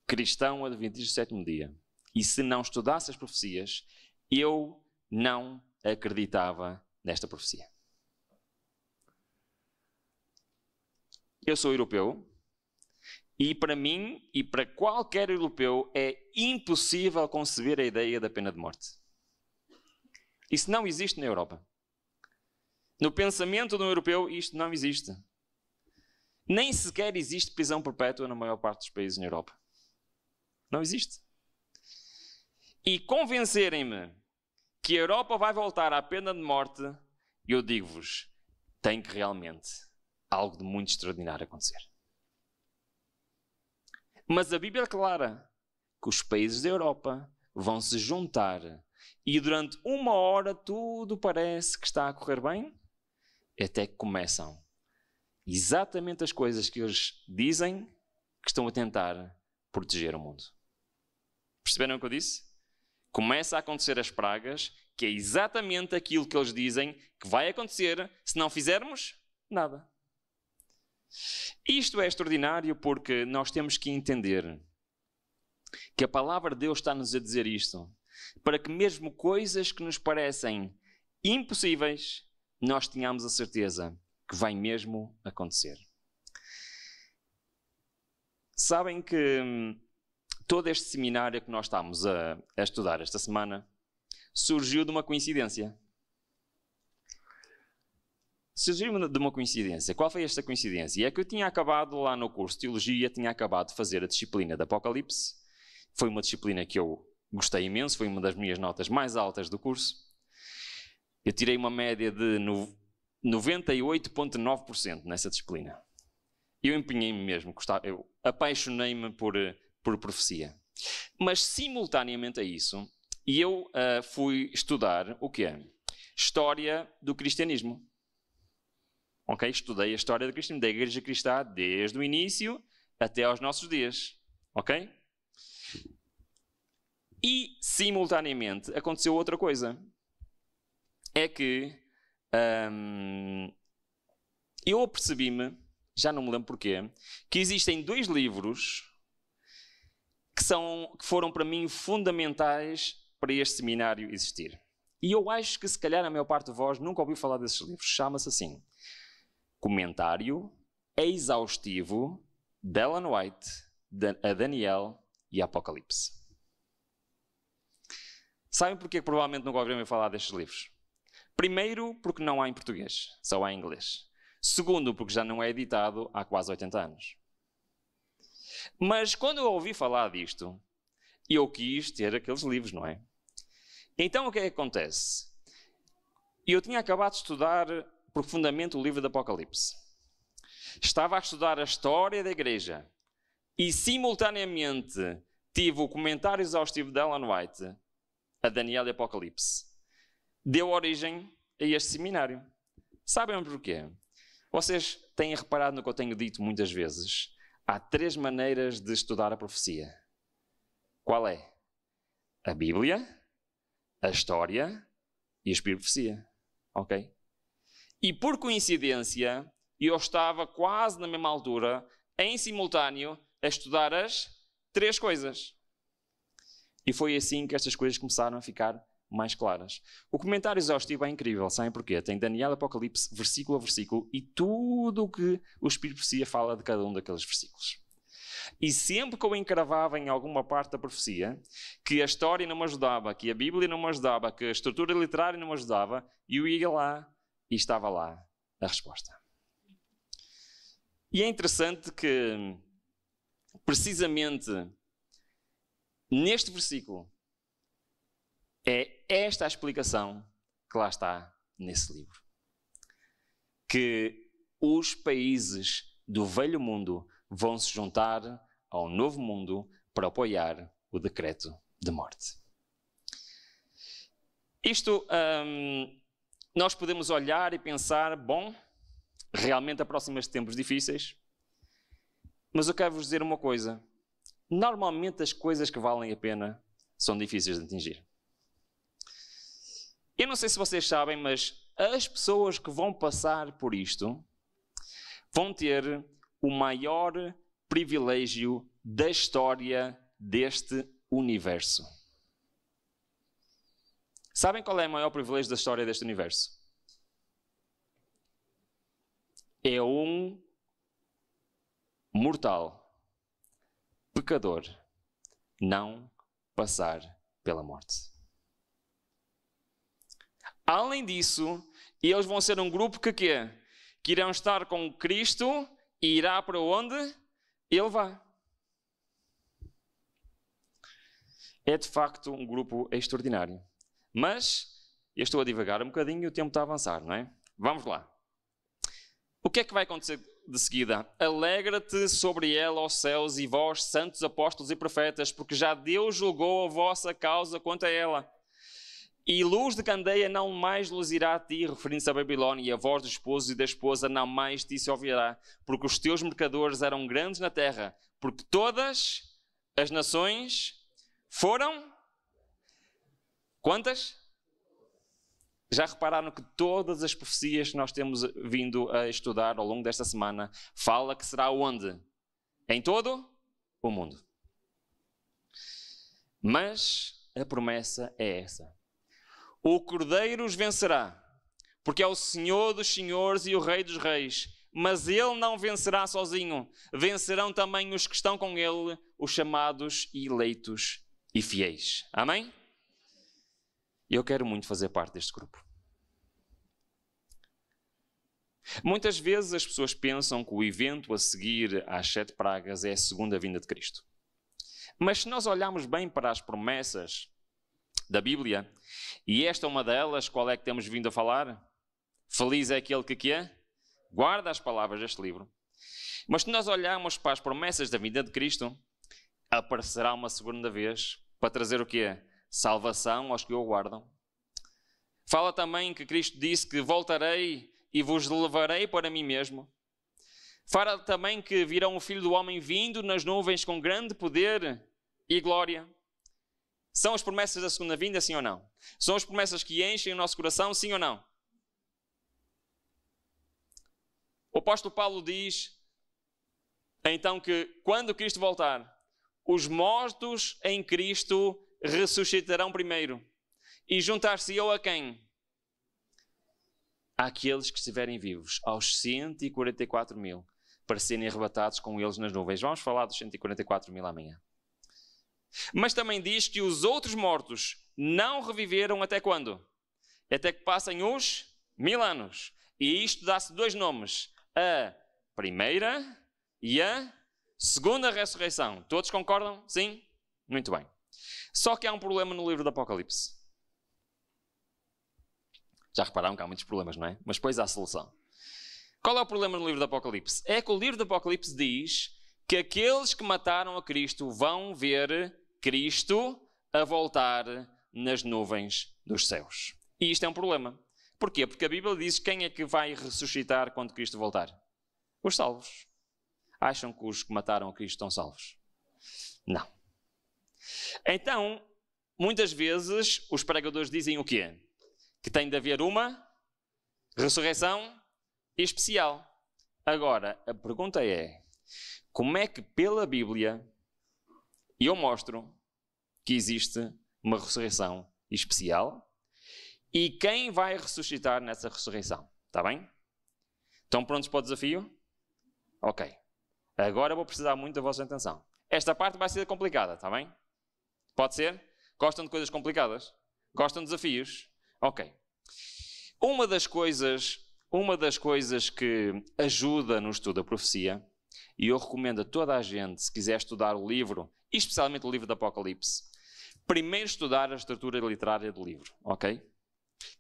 cristão adventista do sétimo dia, e se não estudasse as profecias, eu não acreditava nesta profecia. Eu sou europeu, e para mim e para qualquer europeu é impossível conceber a ideia da pena de morte. Isso não existe na Europa. No pensamento do europeu, isto não existe. Nem sequer existe prisão perpétua na maior parte dos países na Europa. Não existe. E convencerem-me que a Europa vai voltar à pena de morte, eu digo-vos, tem que realmente algo de muito extraordinário acontecer. Mas a Bíblia é clara que os países da Europa vão se juntar e durante 1 hora tudo parece que está a correr bem, até que começam exatamente as coisas que eles dizem que estão a tentar proteger o mundo. Perceberam o que eu disse? Começa a acontecer as pragas, que é exatamente aquilo que eles dizem que vai acontecer se não fizermos nada. Isto é extraordinário porque nós temos que entender que a palavra de Deus está-nos a dizer isto, para que mesmo coisas que nos parecem impossíveis, nós tenhamos a certeza que vai mesmo acontecer. Sabem que todo este seminário que nós estamos a estudar esta semana surgiu de uma coincidência. surgiu-me de uma coincidência. Qual foi esta coincidência? É que eu tinha acabado lá no curso de Teologia, tinha acabado de fazer a disciplina de Apocalipse. Foi uma disciplina que eu gostei imenso, foi uma das minhas notas mais altas do curso. Eu tirei uma média de 98,9% nessa disciplina. Eu empenhei-me mesmo, eu apaixonei-me por profecia. Mas, simultaneamente a isso, eu fui estudar o quê? História do cristianismo. Ok? Estudei a história do cristianismo, da Igreja Cristã, desde o início até aos nossos dias. Ok? E, simultaneamente, aconteceu outra coisa. É que eu apercebi-me, já não me lembro porquê, que existem 2 livros que foram para mim fundamentais para este seminário existir. E eu acho que se calhar a maior parte de vós nunca ouviu falar desses livros. Chama-se assim: Comentário Exaustivo de Ellen White a Daniel e Apocalipse. Sabem porquê que provavelmente nunca ouviram falar destes livros? Primeiro, porque não há em português, só há em inglês. Segundo, porque já não é editado há quase 80 anos. Mas quando eu ouvi falar disto, eu quis ter aqueles livros, não é? Então o que é que acontece? Eu tinha acabado de estudar profundamente o livro do Apocalipse. Estava a estudar a história da igreja e simultaneamente tive o comentário exaustivo de Ellen White a Daniel e Apocalipse. Deu origem a este seminário. Sabem porquê? Vocês têm reparado no que eu tenho dito muitas vezes. Há 3 maneiras de estudar a profecia. Qual é? A Bíblia, a história e a profecia. Ok? E por coincidência, eu estava quase na mesma altura, em simultâneo, a estudar as 3 coisas. E foi assim que estas coisas começaram a ficar mais claras. O comentário exaustivo é incrível, sabem porquê? Tem Daniel e Apocalipse, versículo a versículo, e tudo o que o Espírito de Profecia fala de cada um daqueles versículos. E sempre que eu encravava em alguma parte da profecia, que a história não me ajudava, que a Bíblia não me ajudava, que a estrutura literária não me ajudava, eu ia lá e estava lá a resposta. E é interessante que, precisamente neste versículo, é esta a explicação que lá está nesse livro. Que os países do velho mundo vão se juntar ao novo mundo para apoiar o decreto de morte. Isto, nós podemos olhar e pensar, bom, realmente aproxima-se de tempos difíceis, mas eu quero vos dizer uma coisa. Normalmente as coisas que valem a pena são difíceis de atingir. Eu não sei se vocês sabem, mas as pessoas que vão passar por isto vão ter o maior privilégio da história deste universo. Sabem qual é o maior privilégio da história deste universo? É um mortal, pecador, não passar pela morte. Além disso, eles vão ser um grupo que quê? Que irão estar com Cristo e irá para onde Ele vai. É de facto um grupo extraordinário. Mas eu estou a divagar um bocadinho e o tempo está a avançar, não é? Vamos lá. O que é que vai acontecer de seguida? Alegra-te sobre ela, ó céus, e vós, santos apóstolos e profetas, porque já Deus julgou a vossa causa quanto a ela. E luz de candeia não mais luzirá a ti, referindo-se à Babilónia, e a voz do esposo e da esposa não mais ti se ouvirá, porque os teus mercadores eram grandes na terra, porque todas as nações foram... Quantas? Já repararam que todas as profecias que nós temos vindo a estudar ao longo desta semana fala que será onde? Em todo o mundo. Mas a promessa é essa. O Cordeiro os vencerá, porque é o Senhor dos senhores e o Rei dos reis. Mas ele não vencerá sozinho. Vencerão também os que estão com ele, os chamados e eleitos e fiéis. Amém? Eu quero muito fazer parte deste grupo. Muitas vezes as pessoas pensam que o evento a seguir às 7 pragas é a segunda vinda de Cristo. Mas se nós olharmos bem para as promessas da Bíblia, e esta é uma delas, qual é que temos vindo a falar? Feliz é aquele que quê? Guarda as palavras deste livro. Mas se nós olharmos para as promessas da vinda de Cristo, aparecerá uma segunda vez para trazer o quê? Salvação aos que o guardam. Fala também que Cristo disse que voltarei e vos levarei para mim mesmo. Fala também que virá o Filho do Homem vindo nas nuvens com grande poder e glória. São as promessas da segunda vinda, sim ou não? São as promessas que enchem o nosso coração, sim ou não? O apóstolo Paulo diz, então, que quando Cristo voltar, os mortos em Cristo ressuscitarão primeiro. E juntar-se-ão a quem? Àqueles que estiverem vivos, aos 144 mil, para serem arrebatados com eles nas nuvens. Vamos falar dos 144 mil amanhã. Mas também diz que os outros mortos não reviveram até quando? Até que passem os 1000 anos. E isto dá-se 2 nomes. A primeira e a segunda ressurreição. Todos concordam? Sim? Muito bem. Só que há um problema no livro do Apocalipse. Já repararam que há muitos problemas, não é? Mas depois há a solução. Qual é o problema no livro do Apocalipse? É que o livro do Apocalipse diz que aqueles que mataram a Cristo vão ver Cristo a voltar nas nuvens dos céus. E isto é um problema. Porquê? Porque a Bíblia diz quem é que vai ressuscitar quando Cristo voltar? Os salvos. Acham que os que mataram a Cristo estão salvos? Não. Então, muitas vezes, os pregadores dizem o quê? Que tem de haver uma ressurreição especial. Agora, a pergunta é, como é que pela Bíblia eu mostro que existe uma ressurreição especial e quem vai ressuscitar nessa ressurreição? Está bem? Estão prontos para o desafio? Ok. Agora vou precisar muito da vossa atenção. Esta parte vai ser complicada, está bem? Pode ser? Gostam de coisas complicadas? Gostam de desafios? Ok. Uma das coisas que ajuda no estudo da profecia, e eu recomendo a toda a gente, se quiser estudar o livro, e especialmente o livro do Apocalipse, primeiro estudar a estrutura literária do livro, ok?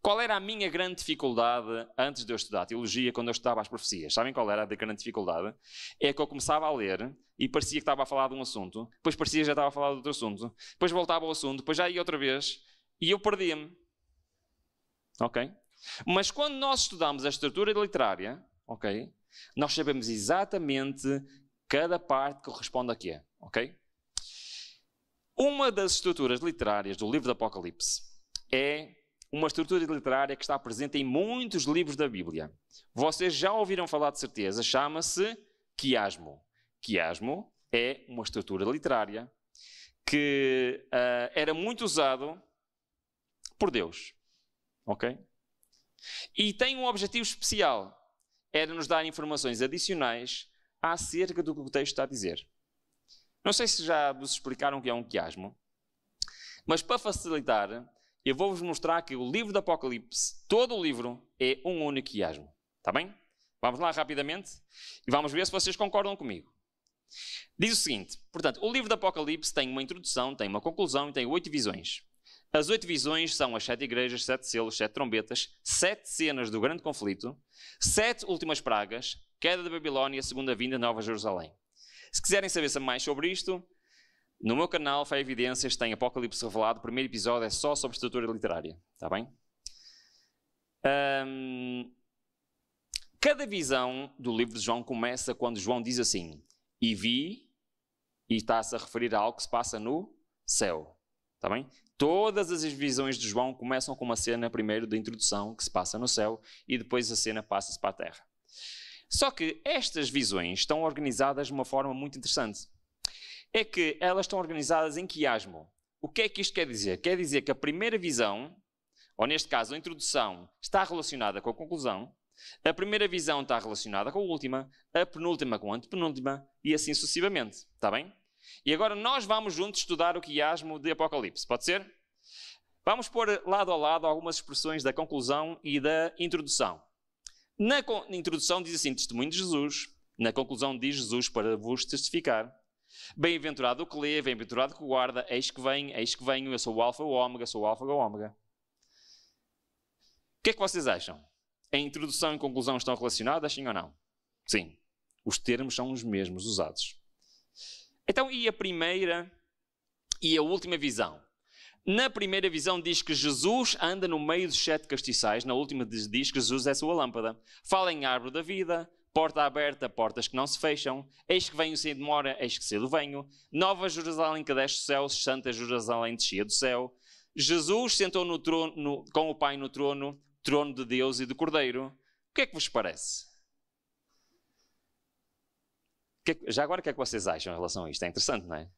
Qual era a minha grande dificuldade antes de eu estudar teologia, quando eu estudava as profecias? Sabem qual era a grande dificuldade? É que eu começava a ler e parecia que estava a falar de um assunto, depois parecia que já estava a falar de outro assunto, depois voltava ao assunto, depois já ia outra vez, e eu perdia-me. Ok? Mas quando nós estudamos a estrutura literária, ok? Nós sabemos exatamente cada parte que corresponde a quê, ok? Uma das estruturas literárias do livro do Apocalipse é uma estrutura literária que está presente em muitos livros da Bíblia. Vocês já ouviram falar de certeza, chama-se quiasmo. Quiasmo é uma estrutura literária que era muito usado por Deus, ok? E tem um objetivo especial, era nos dar informações adicionais acerca do que o texto está a dizer. Não sei se já vos explicaram o que é um quiasmo, mas para facilitar, eu vou-vos mostrar que o livro do Apocalipse, todo o livro, é um único quiasmo. Está bem? Vamos lá rapidamente e vamos ver se vocês concordam comigo. Diz o seguinte, portanto, o livro do Apocalipse tem uma introdução, tem uma conclusão e tem 8 visões. As 8 visões são as 7 igrejas, 7 selos, 7 trombetas, 7 cenas do grande conflito, 7 últimas pragas, queda da Babilónia, segunda vinda, Nova Jerusalém. Se quiserem saber mais sobre isto, no meu canal Fé e Evidências tem Apocalipse Revelado, o primeiro episódio é só sobre estrutura literária, está bem? Cada visão do livro de João começa quando João diz assim, e vi, e está-se a referir a algo que se passa no céu, está bem? Todas as visões de João começam com uma cena primeiro de introdução que se passa no céu e depois a cena passa-se para a terra. Só que estas visões estão organizadas de uma forma muito interessante. É que elas estão organizadas em quiasmo. O que é que isto quer dizer? Quer dizer que a primeira visão, ou neste caso a introdução, está relacionada com a conclusão, a primeira visão está relacionada com a última, a penúltima com a antepenúltima e assim sucessivamente. Está bem? E agora nós vamos juntos estudar o quiasmo de Apocalipse. Pode ser? Vamos pôr lado a lado algumas expressões da conclusão e da introdução. Na introdução diz assim, testemunho de Jesus. Na conclusão diz Jesus, para vos testificar. Bem-aventurado o que lê, bem-aventurado o que guarda, eis que venho, eu sou o alfa e o ômega, sou o alfa e o ômega. O que é que vocês acham? A introdução e a conclusão estão relacionadas, sim ou não? Sim. Os termos são os mesmos usados. Então, e a primeira e a última visão? Na primeira visão diz que Jesus anda no meio dos 7 castiçais. Na última diz que Jesus é a sua lâmpada. Fala em árvore da vida, porta aberta, portas que não se fecham. Eis que venho sem demora, eis que cedo venho. Nova Jerusalém que desce do céu, Santa Jerusalém descia do céu. Jesus sentou no trono, com o Pai no trono, trono de Deus e do Cordeiro. O que é que vos parece? Já agora o que é que vocês acham em relação a isto? É interessante, não é?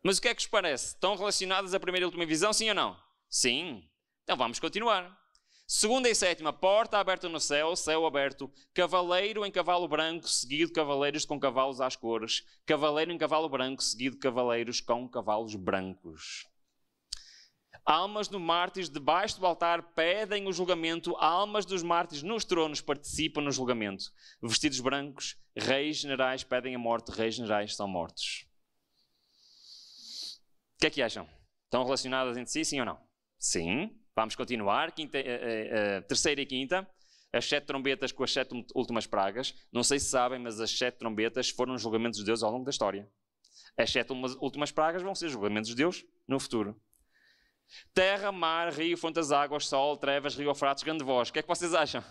Mas o que é que vos parece? Estão relacionadas a primeira e a última visão, sim ou não? Sim. Então vamos continuar. Segunda e sétima, porta aberta no céu, céu aberto, cavaleiro em cavalo branco, seguido de cavaleiros com cavalos às cores, cavaleiro em cavalo branco, seguido de cavaleiros com cavalos brancos. Almas do mártires debaixo do altar pedem o julgamento, almas dos mártires nos tronos participam no julgamento. Vestidos brancos, reis generais pedem a morte, reis generais são mortos. O que é que acham? Estão relacionadas entre si, sim ou não? Sim. Vamos continuar. Terceira e quinta. As 7 trombetas com as 7 últimas pragas. Não sei se sabem, mas as 7 trombetas foram os julgamentos de Deus ao longo da história. As 7 últimas pragas vão ser julgamentos de Deus no futuro. Terra, mar, rio, fonte das águas, sol, trevas, rio, Eufrates, grande voz. O que é que vocês acham?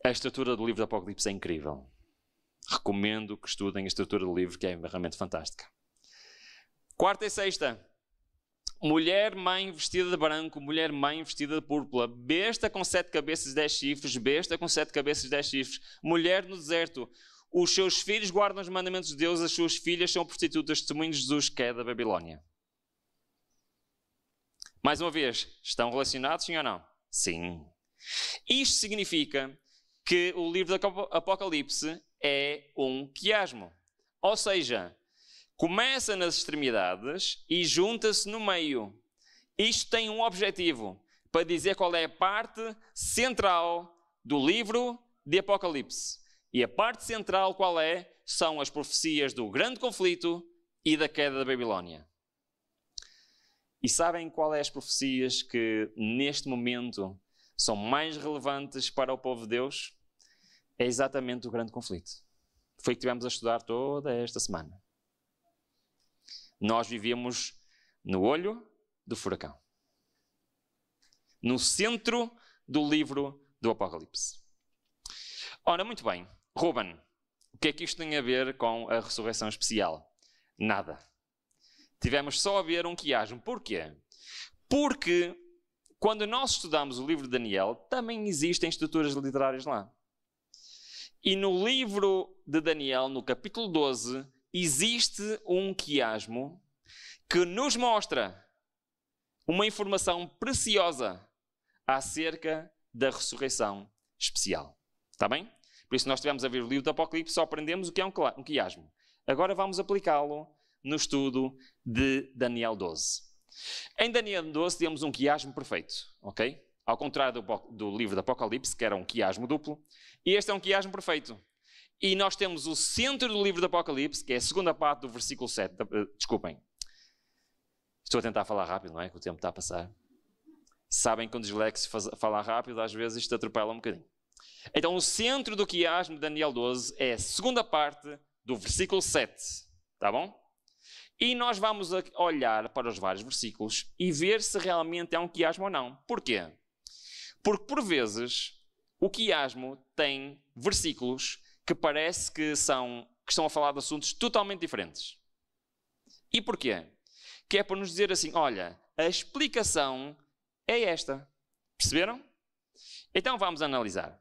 A estrutura do livro do Apocalipse é incrível. Recomendo que estudem a estrutura do livro, que é realmente fantástica. Quarta e sexta. Mulher mãe vestida de branco, mulher mãe vestida de púrpura, besta com 7 cabeças e 10 chifres, besta com 7 cabeças e 10 chifres, mulher no deserto. Os seus filhos guardam os mandamentos de Deus, as suas filhas são prostitutas, testemunho de Jesus que é da Babilónia. Mais uma vez, estão relacionados, sim ou não? Sim. Isto significa que o livro do Apocalipse é um quiasmo. Ou seja, começa nas extremidades e junta-se no meio. Isto tem um objetivo, para dizer qual é a parte central do livro de Apocalipse. E a parte central qual é? São as profecias do grande conflito e da queda da Babilónia. E sabem qual é as profecias que neste momento são mais relevantes para o povo de Deus? É exatamente o grande conflito. Foi o que tivemos a estudar toda esta semana. Nós vivíamos no olho do furacão. No centro do livro do Apocalipse. Ora, muito bem. Ruben, o que é que isto tem a ver com a ressurreição especial? Nada. Tivemos só a ver um quiasmo. Porquê? Porque quando nós estudamos o livro de Daniel, também existem estruturas literárias lá. E no livro de Daniel, no capítulo 12, existe um quiasmo que nos mostra uma informação preciosa acerca da ressurreição especial. Está bem? Por isso, nós estivemos a ver o livro do Apocalipse, só aprendemos o que é um quiasmo. Agora vamos aplicá-lo no estudo de Daniel 12. Em Daniel 12 temos um quiasmo perfeito, ok? Ao contrário do livro do Apocalipse, que era um quiasmo duplo, e este é um quiasmo perfeito. E nós temos o centro do livro do Apocalipse, que é a segunda parte do versículo 7. Desculpem. Estou a tentar falar rápido, não é? Que o tempo está a passar. Sabem que um dislexo falar rápido, às vezes isto atropela um bocadinho. Então, o centro do quiasmo de Daniel 12 é a segunda parte do versículo 7. Tá bom? E nós vamos olhar para os vários versículos e ver se realmente é um quiasmo ou não. Porquê? Porque, por vezes, o quiasmo tem versículos que parece que estão a falar de assuntos totalmente diferentes. E porquê? Que é para nos dizer assim, olha, a explicação é esta. Perceberam? Então vamos analisar.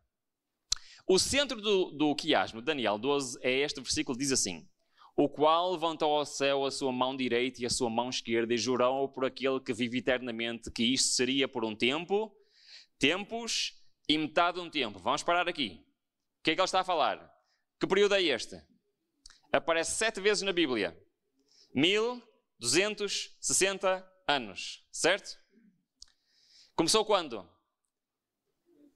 O centro do quiasmo de Daniel 12 é este versículo, diz assim: o qual levantou ao céu a sua mão direita e a sua mão esquerda e jurou por aquele que vive eternamente que isto seria por um tempo, tempos e metade de um tempo. Vamos parar aqui. O que é que ele está a falar? Que período é este? Aparece 7 vezes na Bíblia. 1260 anos. Certo? Começou quando?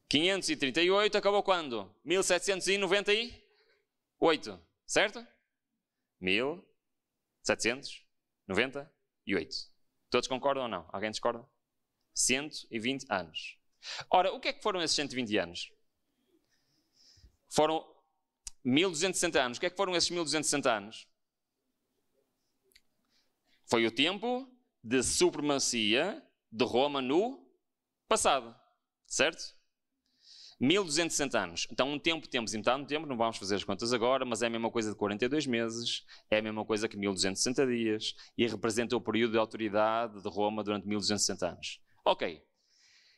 538 acabou quando? 1798, certo? 1798. Todos concordam ou não? Alguém discorda? 120 anos. Ora, o que é que foram esses 120 anos? Foram 1260 anos. O que é que foram esses 1260 anos? Foi o tempo de supremacia de Roma no passado, certo? 1260 anos. Então, um tempo, temos e metade do tempo, não vamos fazer as contas agora, mas é a mesma coisa de 42 meses, é a mesma coisa que 1260 dias, e representa o período de autoridade de Roma durante 1260 anos. Ok.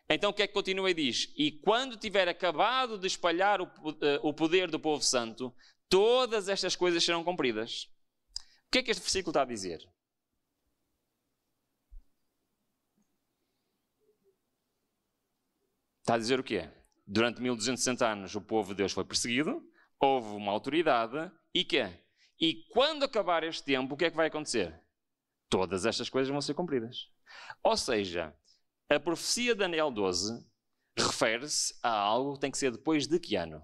Então, o que é que continua e diz? E quando tiver acabado de espalhar o poder do povo santo, todas estas coisas serão cumpridas. O que é que este versículo está a dizer? Está a dizer o quê? Durante 1260 anos o povo de Deus foi perseguido, houve uma autoridade e quê? E quando acabar este tempo, o que é que vai acontecer? Todas estas coisas vão ser cumpridas. Ou seja, a profecia de Daniel 12 refere-se a algo que tem que ser depois de que ano?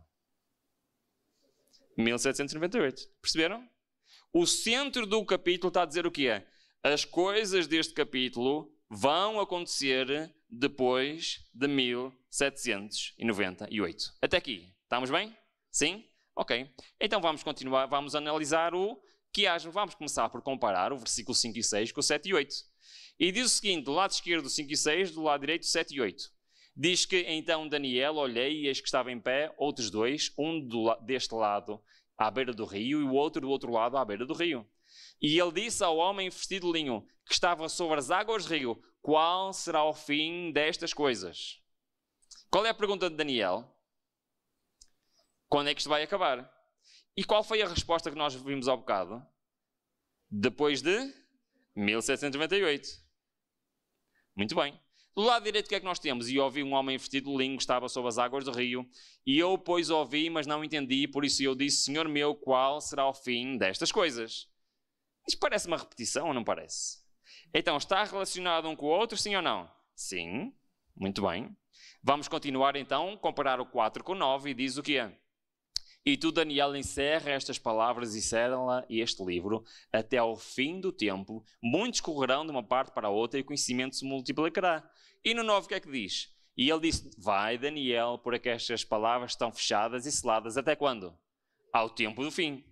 1798. Perceberam? O centro do capítulo está a dizer o quê? As coisas deste capítulo vão acontecer depois de 1798. Até aqui. Estamos bem? Sim? Ok. Então vamos continuar, vamos analisar o quiasmo. Vamos começar por comparar o versículo 5 e 6 com o 7 e 8. E diz o seguinte, do lado esquerdo 5 e 6, do lado direito 7 e 8. Diz que então Daniel, olhei e eis que estava em pé outros dois, um deste lado à beira do rio e o outro do outro lado à beira do rio. E ele disse ao homem vestido de linho, que estava sobre as águas do rio, qual será o fim destas coisas? Qual é a pergunta de Daniel? Quando é que isto vai acabar? E qual foi a resposta que nós vimos ao bocado? Depois de 1798. Muito bem. Do lado direito o que é que nós temos? E ouvi um homem vestido de linho que estava sobre as águas do rio. E eu, pois, ouvi, mas não entendi. Por isso eu disse, Senhor meu, qual será o fim destas coisas? Isto parece uma repetição ou não parece? Então, está relacionado um com o outro, sim ou não? Sim. Muito bem. Vamos continuar então, comparar o 4 com o 9 e diz o quê? E tu, Daniel, encerra estas palavras e cerra este livro até ao fim do tempo. Muitos correrão de uma parte para a outra e o conhecimento se multiplicará. E no 9 o que é que diz? E ele disse, vai, Daniel, porque estas palavras estão fechadas e seladas até quando? Ao tempo do fim.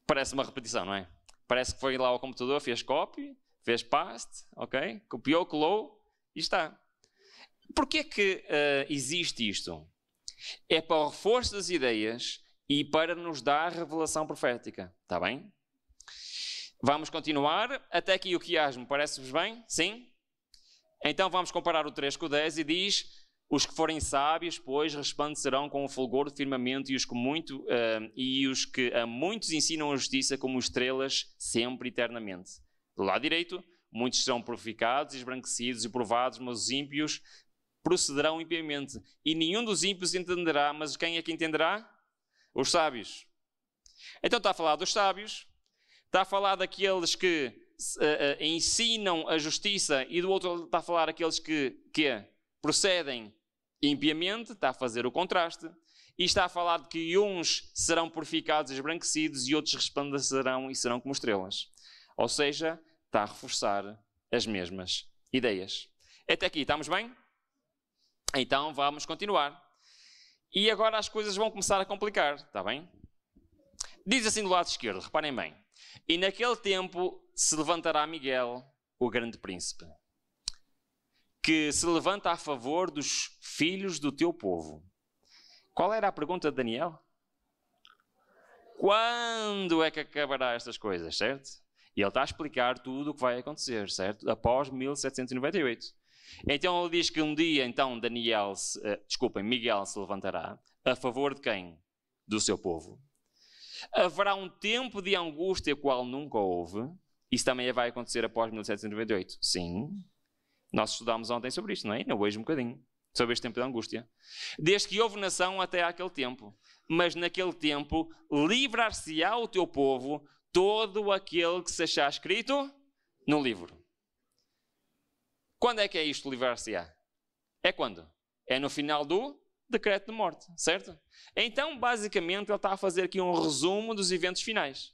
Parece uma repetição, não é? Parece que foi lá ao computador, fez copy, fez paste, ok? Copiou, colou e está. Porquê que existe isto? É para o reforço das ideias e para nos dar revelação profética. Está bem? Vamos continuar. Até aqui o quiasmo parece-vos bem? Sim? Então vamos comparar o 3 com o 10 e diz... Os que forem sábios, pois, resplandecerão com o fulgor do firmamento e os que a muitos ensinam a justiça como estrelas sempre eternamente. Do lado direito, muitos serão purificados, esbranquecidos e provados, mas os ímpios procederão impiamente. E nenhum dos ímpios entenderá, mas quem é que entenderá? Os sábios. Então está a falar dos sábios, está a falar daqueles que ensinam a justiça e do outro está a falar daqueles que procedem impiamente, está a fazer o contraste, e está a falar de que uns serão purificados e esbranquecidos e outros resplandecerão e serão como estrelas. Ou seja, está a reforçar as mesmas ideias. Até aqui, estamos bem? Então vamos continuar. E agora as coisas vão começar a complicar, está bem? Diz assim do lado esquerdo, reparem bem. E naquele tempo se levantará Miguel, o grande príncipe, que se levanta a favor dos filhos do teu povo. Qual era a pergunta de Daniel? Quando é que acabará estas coisas, certo? E ele está a explicar tudo o que vai acontecer, certo? Após 1798. Então ele diz que um dia, então, Miguel se levantará a favor de quem? Do seu povo. Haverá um tempo de angústia qual nunca houve. Isso também vai acontecer após 1798. Sim. Nós estudámos ontem sobre isto, não é? Eu hoje um bocadinho. Sobre este tempo de angústia. Desde que houve nação até aquele tempo. Mas naquele tempo livrar-se-á o teu povo todo aquele que se achar escrito no livro. Quando é que é isto, livrar-se-á? É quando? É no final do decreto de morte, certo? Então, basicamente, ele está a fazer aqui um resumo dos eventos finais.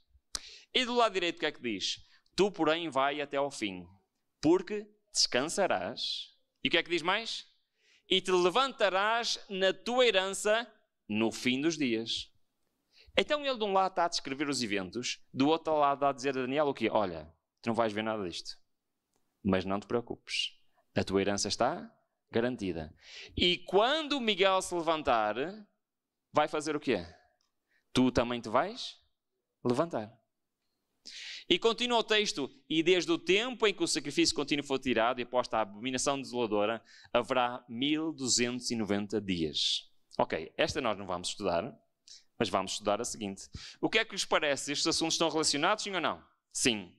E do lado direito o que é que diz? Tu, porém, vai até ao fim, porque descansarás. E o que é que diz mais? E te levantarás na tua herança no fim dos dias. Então ele de um lado está a descrever os eventos, do outro lado está a dizer a Daniel o quê? Olha, tu não vais ver nada disto, mas não te preocupes, a tua herança está garantida. E quando Miguel se levantar, vai fazer o quê? Tu também te vais levantar. E continua o texto, e desde o tempo em que o sacrifício contínuo foi tirado e posta a abominação desoladora, haverá 1290 dias. Ok, esta nós não vamos estudar, mas vamos estudar a seguinte. O que é que vos parece? Estes assuntos estão relacionados, sim ou não? Sim.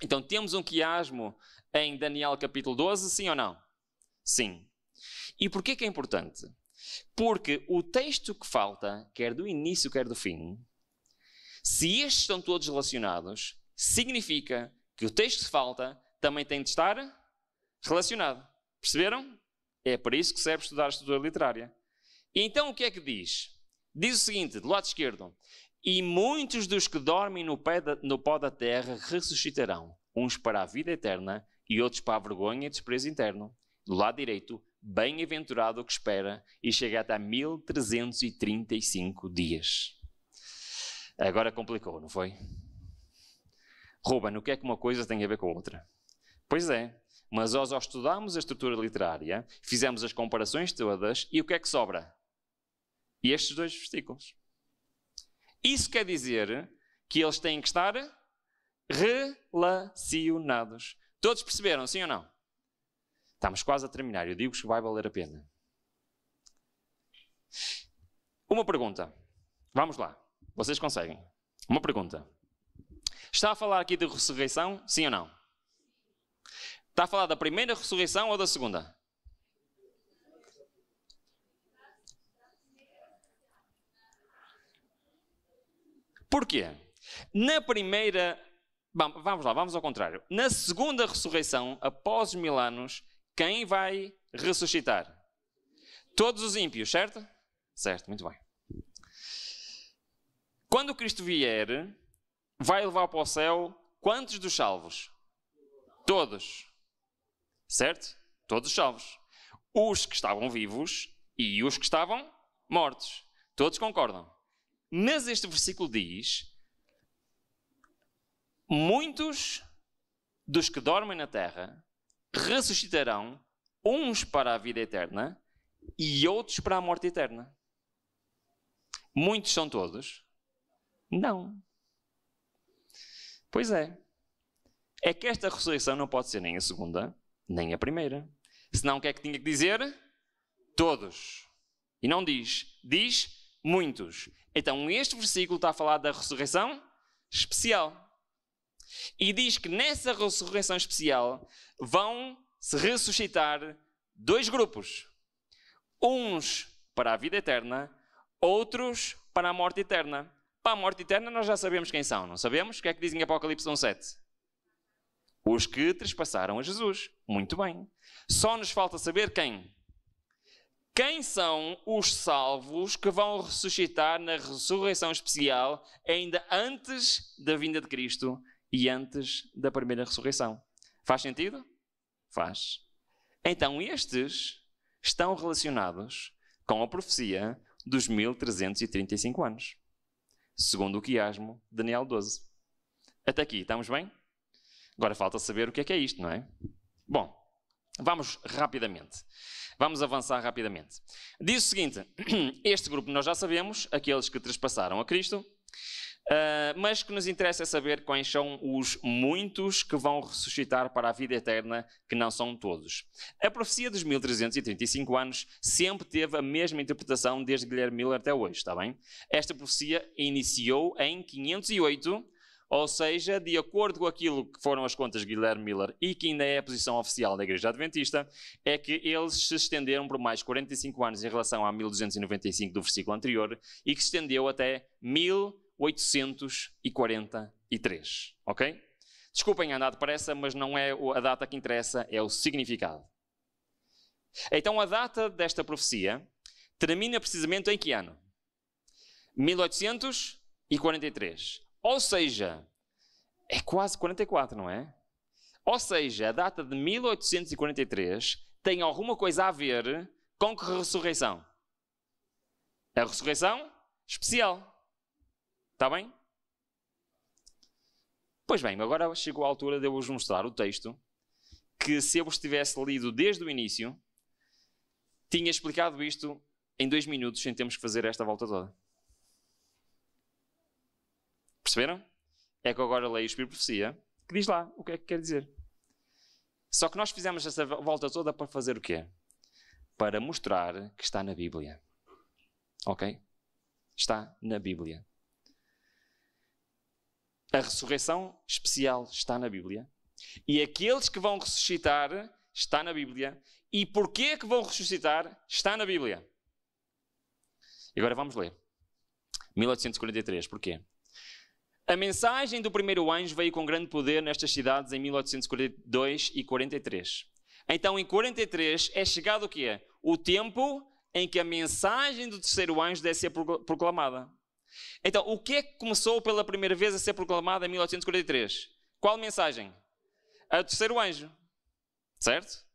Então temos um quiasmo em Daniel capítulo 12, sim ou não? Sim. E porquê que é importante? Porque o texto que falta, quer do início, quer do fim, se estes estão todos relacionados, significa que o texto que falta também tem de estar relacionado. Perceberam? É para isso que serve estudar a estrutura literária. E então o que é que diz? Diz o seguinte, do lado esquerdo, e muitos dos que dormem no pó da terra ressuscitarão, uns para a vida eterna e outros para a vergonha e desprezo interno. Do lado direito, bem-aventurado o que espera e chega até 1335 dias. Agora complicou, não foi? Ruben, o que é que uma coisa tem a ver com a outra? Pois é, mas nós ao estudarmos a estrutura literária, fizemos as comparações todas e o que é que sobra? E estes dois versículos. Isso quer dizer que eles têm que estar relacionados. Todos perceberam, sim ou não? Estamos quase a terminar. Eu digo-vos que vai valer a pena. Uma pergunta. Vamos lá. Vocês conseguem. Uma pergunta. Está a falar aqui de ressurreição, sim ou não? Está a falar da primeira ressurreição ou da segunda? Porquê? Na primeira... Vamos lá, vamos ao contrário. Na segunda ressurreição, após os 1000 anos, quem vai ressuscitar? Todos os ímpios, certo? Certo, muito bem. Quando Cristo vier, vai levar para o céu quantos dos salvos? Todos. Certo? Todos os salvos. Os que estavam vivos e os que estavam mortos. Todos concordam. Mas este versículo diz: muitos dos que dormem na terra ressuscitarão, uns para a vida eterna e outros para a morte eterna. Muitos são todos? Não. Pois é. É que esta ressurreição não pode ser nem a segunda, nem a primeira. Senão o que é que tinha que dizer? Todos. E não diz. Diz muitos. Então este versículo está a falar da ressurreição especial. E diz que nessa ressurreição especial vão se ressuscitar dois grupos. Uns para a vida eterna, outros para a morte eterna. Para a morte eterna nós já sabemos quem são, não sabemos? O que é que diz em Apocalipse 1:7? Os que trespassaram a Jesus. Muito bem. Só nos falta saber quem. Quem são os salvos que vão ressuscitar na ressurreição especial ainda antes da vinda de Cristo e antes da primeira ressurreição? Faz sentido? Faz. Então estes estão relacionados com a profecia dos 1335 anos. Segundo o quiasmo, Daniel 12. Até aqui, estamos bem? Agora falta saber o que é isto, não é? Bom, vamos rapidamente. Vamos avançar rapidamente. Diz o seguinte, este grupo nós já sabemos, aqueles que trespassaram a Cristo, mas o que nos interessa é saber quais são os muitos que vão ressuscitar para a vida eterna, que não são todos. A profecia dos 1335 anos sempre teve a mesma interpretação desde Guilherme Miller até hoje, está bem? Esta profecia iniciou em 508, ou seja, de acordo com aquilo que foram as contas de Guilherme Miller e que ainda é a posição oficial da Igreja Adventista, é que eles se estenderam por mais 45 anos em relação a 1295 do versículo anterior e que se estendeu até 1843, ok? Desculpem andar depressa, mas não é a data que interessa, é o significado. Então a data desta profecia termina precisamente em que ano? 1843. Ou seja, é quase 44, não é? Ou seja, a data de 1843 tem alguma coisa a ver com que ressurreição? A ressurreição especial. Está bem? Pois bem, agora chegou a altura de eu vos mostrar o texto que, se eu vos tivesse lido desde o início, tinha explicado isto em 2 minutos sem termos que fazer esta volta toda. Perceberam? É que agora leio o Espírito de Profecia, que diz lá o que é que quer dizer. Só que nós fizemos esta volta toda para fazer o quê? Para mostrar que está na Bíblia. Ok? Está na Bíblia. A ressurreição especial está na Bíblia. E aqueles que vão ressuscitar está na Bíblia. E porquê que vão ressuscitar está na Bíblia. E agora vamos ler. 1843. Porquê? A mensagem do primeiro anjo veio com grande poder nestas cidades em 1842 e 43. Então, em 43 é chegado o quê? O tempo em que a mensagem do terceiro anjo deve ser proclamada. Então, o que é que começou pela primeira vez a ser proclamada em 1843? Qual mensagem? A do terceiro anjo. Certo?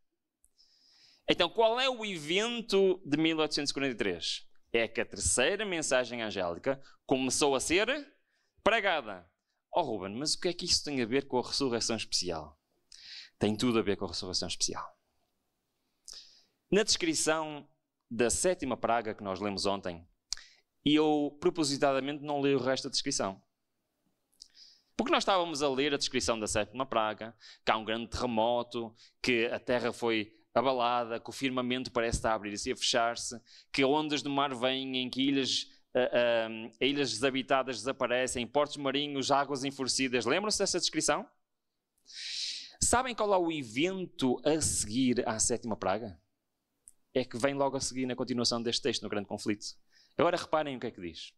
Então, qual é o evento de 1843? É que a terceira mensagem angélica começou a ser pregada. Oh, Ruben, mas o que é que isso tem a ver com a ressurreição especial? Tem tudo a ver com a ressurreição especial. Na descrição da 7ª praga que nós lemos ontem, eu propositadamente não li o resto da descrição. Porque nós estávamos a ler a descrição da 7ª praga, que há um grande terremoto, que a terra foi abalada, que o firmamento parece estar a abrir-se e a fechar-se, que ondas do mar vêm, em que ilhas desabitadas desaparecem, portos marinhos, águas enfurecidas. Lembram-se dessa descrição? Sabem qual é o evento a seguir à 7ª praga? É que vem logo a seguir na continuação deste texto, no grande conflito. Agora reparem o que é que diz.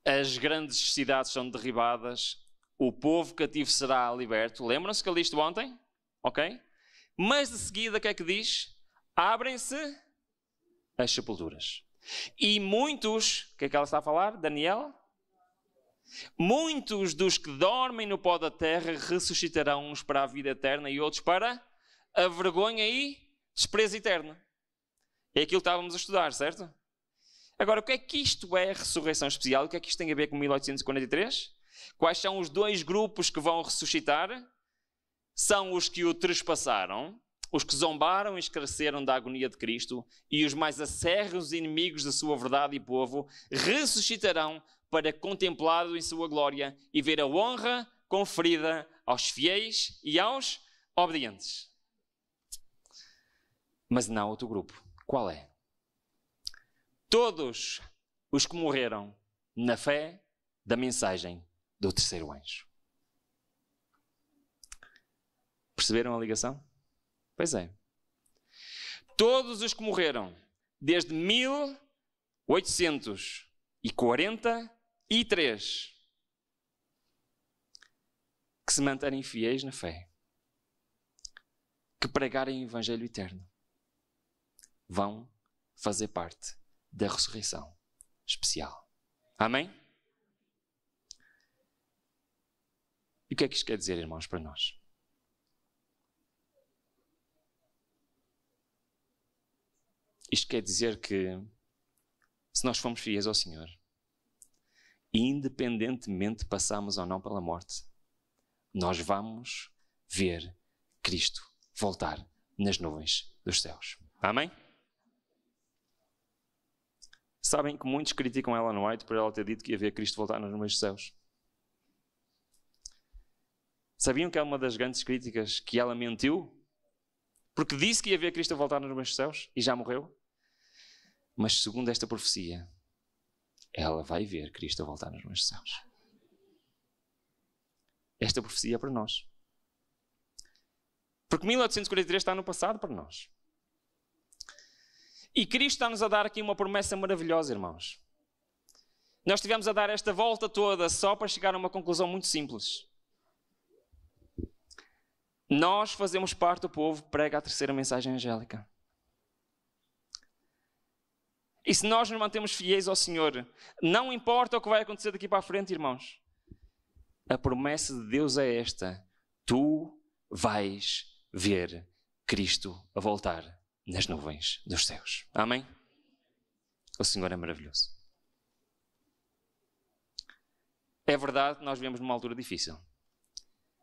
As grandes cidades são derribadas, o povo cativo será liberto. Lembram-se que eu li isto ontem? Ok? Mas de seguida o que é que diz? Abrem-se as sepulturas. E muitos, o que é que ela está a falar? Daniel? Muitos dos que dormem no pó da terra ressuscitarão, uns para a vida eterna e outros para a vergonha e desprezo eterno. É aquilo que estávamos a estudar, certo? Agora, o que é que isto é ressurreição especial? O que é que isto tem a ver com 1843? Quais são os 2 grupos que vão ressuscitar? São os que o trespassaram, os que zombaram e escareceram da agonia de Cristo, e os mais acérrimos inimigos da sua verdade e povo ressuscitarão para contemplá-lo em sua glória e ver a honra conferida aos fiéis e aos obedientes. Mas não há outro grupo. Qual é? Todos os que morreram na fé da mensagem do terceiro anjo. Perceberam a ligação? Pois é. Todos os que morreram desde 1843 que se manterem fiéis na fé, que pregarem o Evangelho eterno, vão fazer parte da ressurreição especial. Amém? E o que é que isto quer dizer, irmãos, para nós? Isto quer dizer que, se nós formos fiéis ao Senhor, independentemente de passarmos ou não pela morte, nós vamos ver Cristo voltar nas nuvens dos céus. Amém? Sabem que muitos criticam Ellen White por ela ter dito que ia ver Cristo voltar nas nuvens dos céus. Sabiam que é uma das grandes críticas que ela mentiu? Porque disse que ia ver Cristo voltar nas nuvens dos céus e já morreu. Mas segundo esta profecia, ela vai ver Cristo voltar nas nuvens dos céus. Esta profecia é para nós. Porque 1843 está no passado para nós. E Cristo está-nos a dar aqui uma promessa maravilhosa, irmãos. Nós estivemos a dar esta volta toda só para chegar a uma conclusão muito simples. Nós fazemos parte do povo que prega a terceira mensagem angélica. E se nós nos mantemos fiéis ao Senhor, não importa o que vai acontecer daqui para a frente, irmãos. A promessa de Deus é esta: tu vais ver Cristo a voltar nas nuvens dos céus. Amém? O Senhor é maravilhoso. É verdade que nós vivemos numa altura difícil.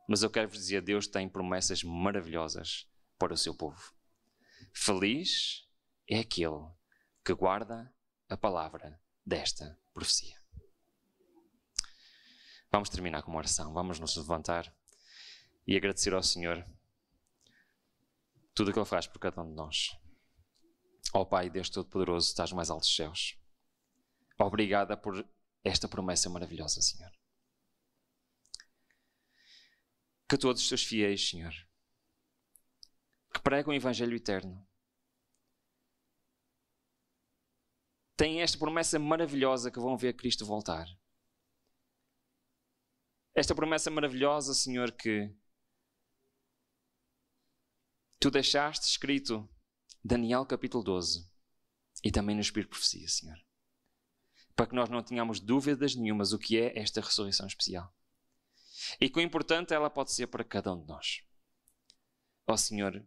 Mas eu quero vos dizer, Deus tem promessas maravilhosas para o seu povo. Feliz é aquele que guarda a palavra desta profecia. Vamos terminar com uma oração. Vamos nos levantar e agradecer ao Senhor tudo o que Ele faz por cada um de nós. Ó Pai, Deus Todo-Poderoso, estás mais altos dos céus. Obrigada por esta promessa maravilhosa, Senhor. Que todos os teus fiéis, Senhor, que pregam o Evangelho eterno, têm esta promessa maravilhosa que vão ver Cristo voltar. Esta promessa maravilhosa, Senhor, que tu deixaste escrito Daniel capítulo 12 e também no Espírito de Profecia, Senhor, para que nós não tenhamos dúvidas nenhumas o que é esta ressurreição especial e quão importante ela pode ser para cada um de nós. Ó Senhor,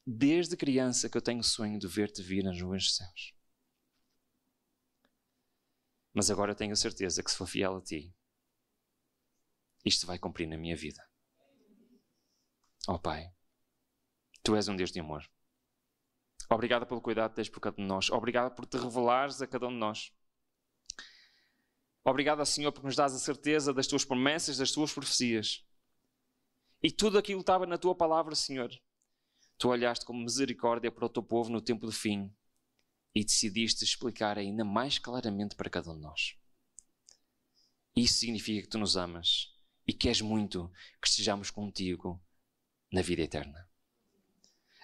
desde criança que eu tenho o sonho de ver-te vir nas nuvens dos céus. Mas agora eu tenho a certeza que se for fiel a ti, isto vai cumprir na minha vida. Ó Pai, tu és um Deus de amor. Obrigado pelo cuidado que tens por cada um de nós. Obrigado por te revelares a cada um de nós. Obrigado, Senhor, porque nos dás a certeza das tuas promessas, das tuas profecias. E tudo aquilo que estava na tua palavra, Senhor. Tu olhaste com misericórdia para o teu povo no tempo do fim e decidiste explicar ainda mais claramente para cada um de nós. Isso significa que tu nos amas e queres muito que estejamos contigo na vida eterna.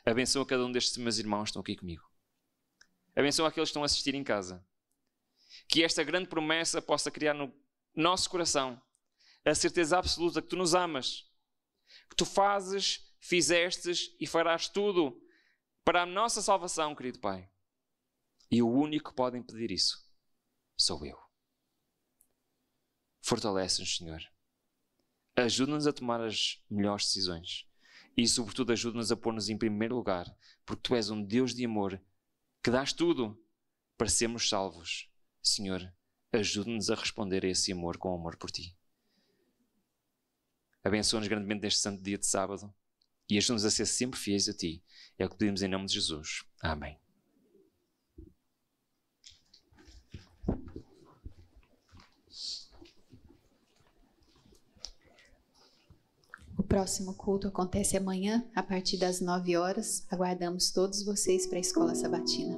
Abençoa cada um destes meus irmãos que estão aqui comigo. Abençoa aqueles que estão a assistir em casa. Que esta grande promessa possa criar no nosso coração a certeza absoluta que tu nos amas, que tu fizestes e farás tudo para a nossa salvação, querido Pai. E o único que pode impedir isso sou eu. Fortalece-nos, Senhor. Ajuda-nos a tomar as melhores decisões. E, sobretudo, ajuda-nos a pôr-nos em primeiro lugar, porque Tu és um Deus de amor que dás tudo para sermos salvos. Senhor, ajuda-nos a responder a esse amor com amor por Ti. Abençoa-nos grandemente neste santo dia de sábado e ajuda-nos a ser sempre fiéis a Ti. É o que pedimos em nome de Jesus. Amém. O próximo culto acontece amanhã, a partir das 9 horas. Aguardamos todos vocês para a Escola Sabatina.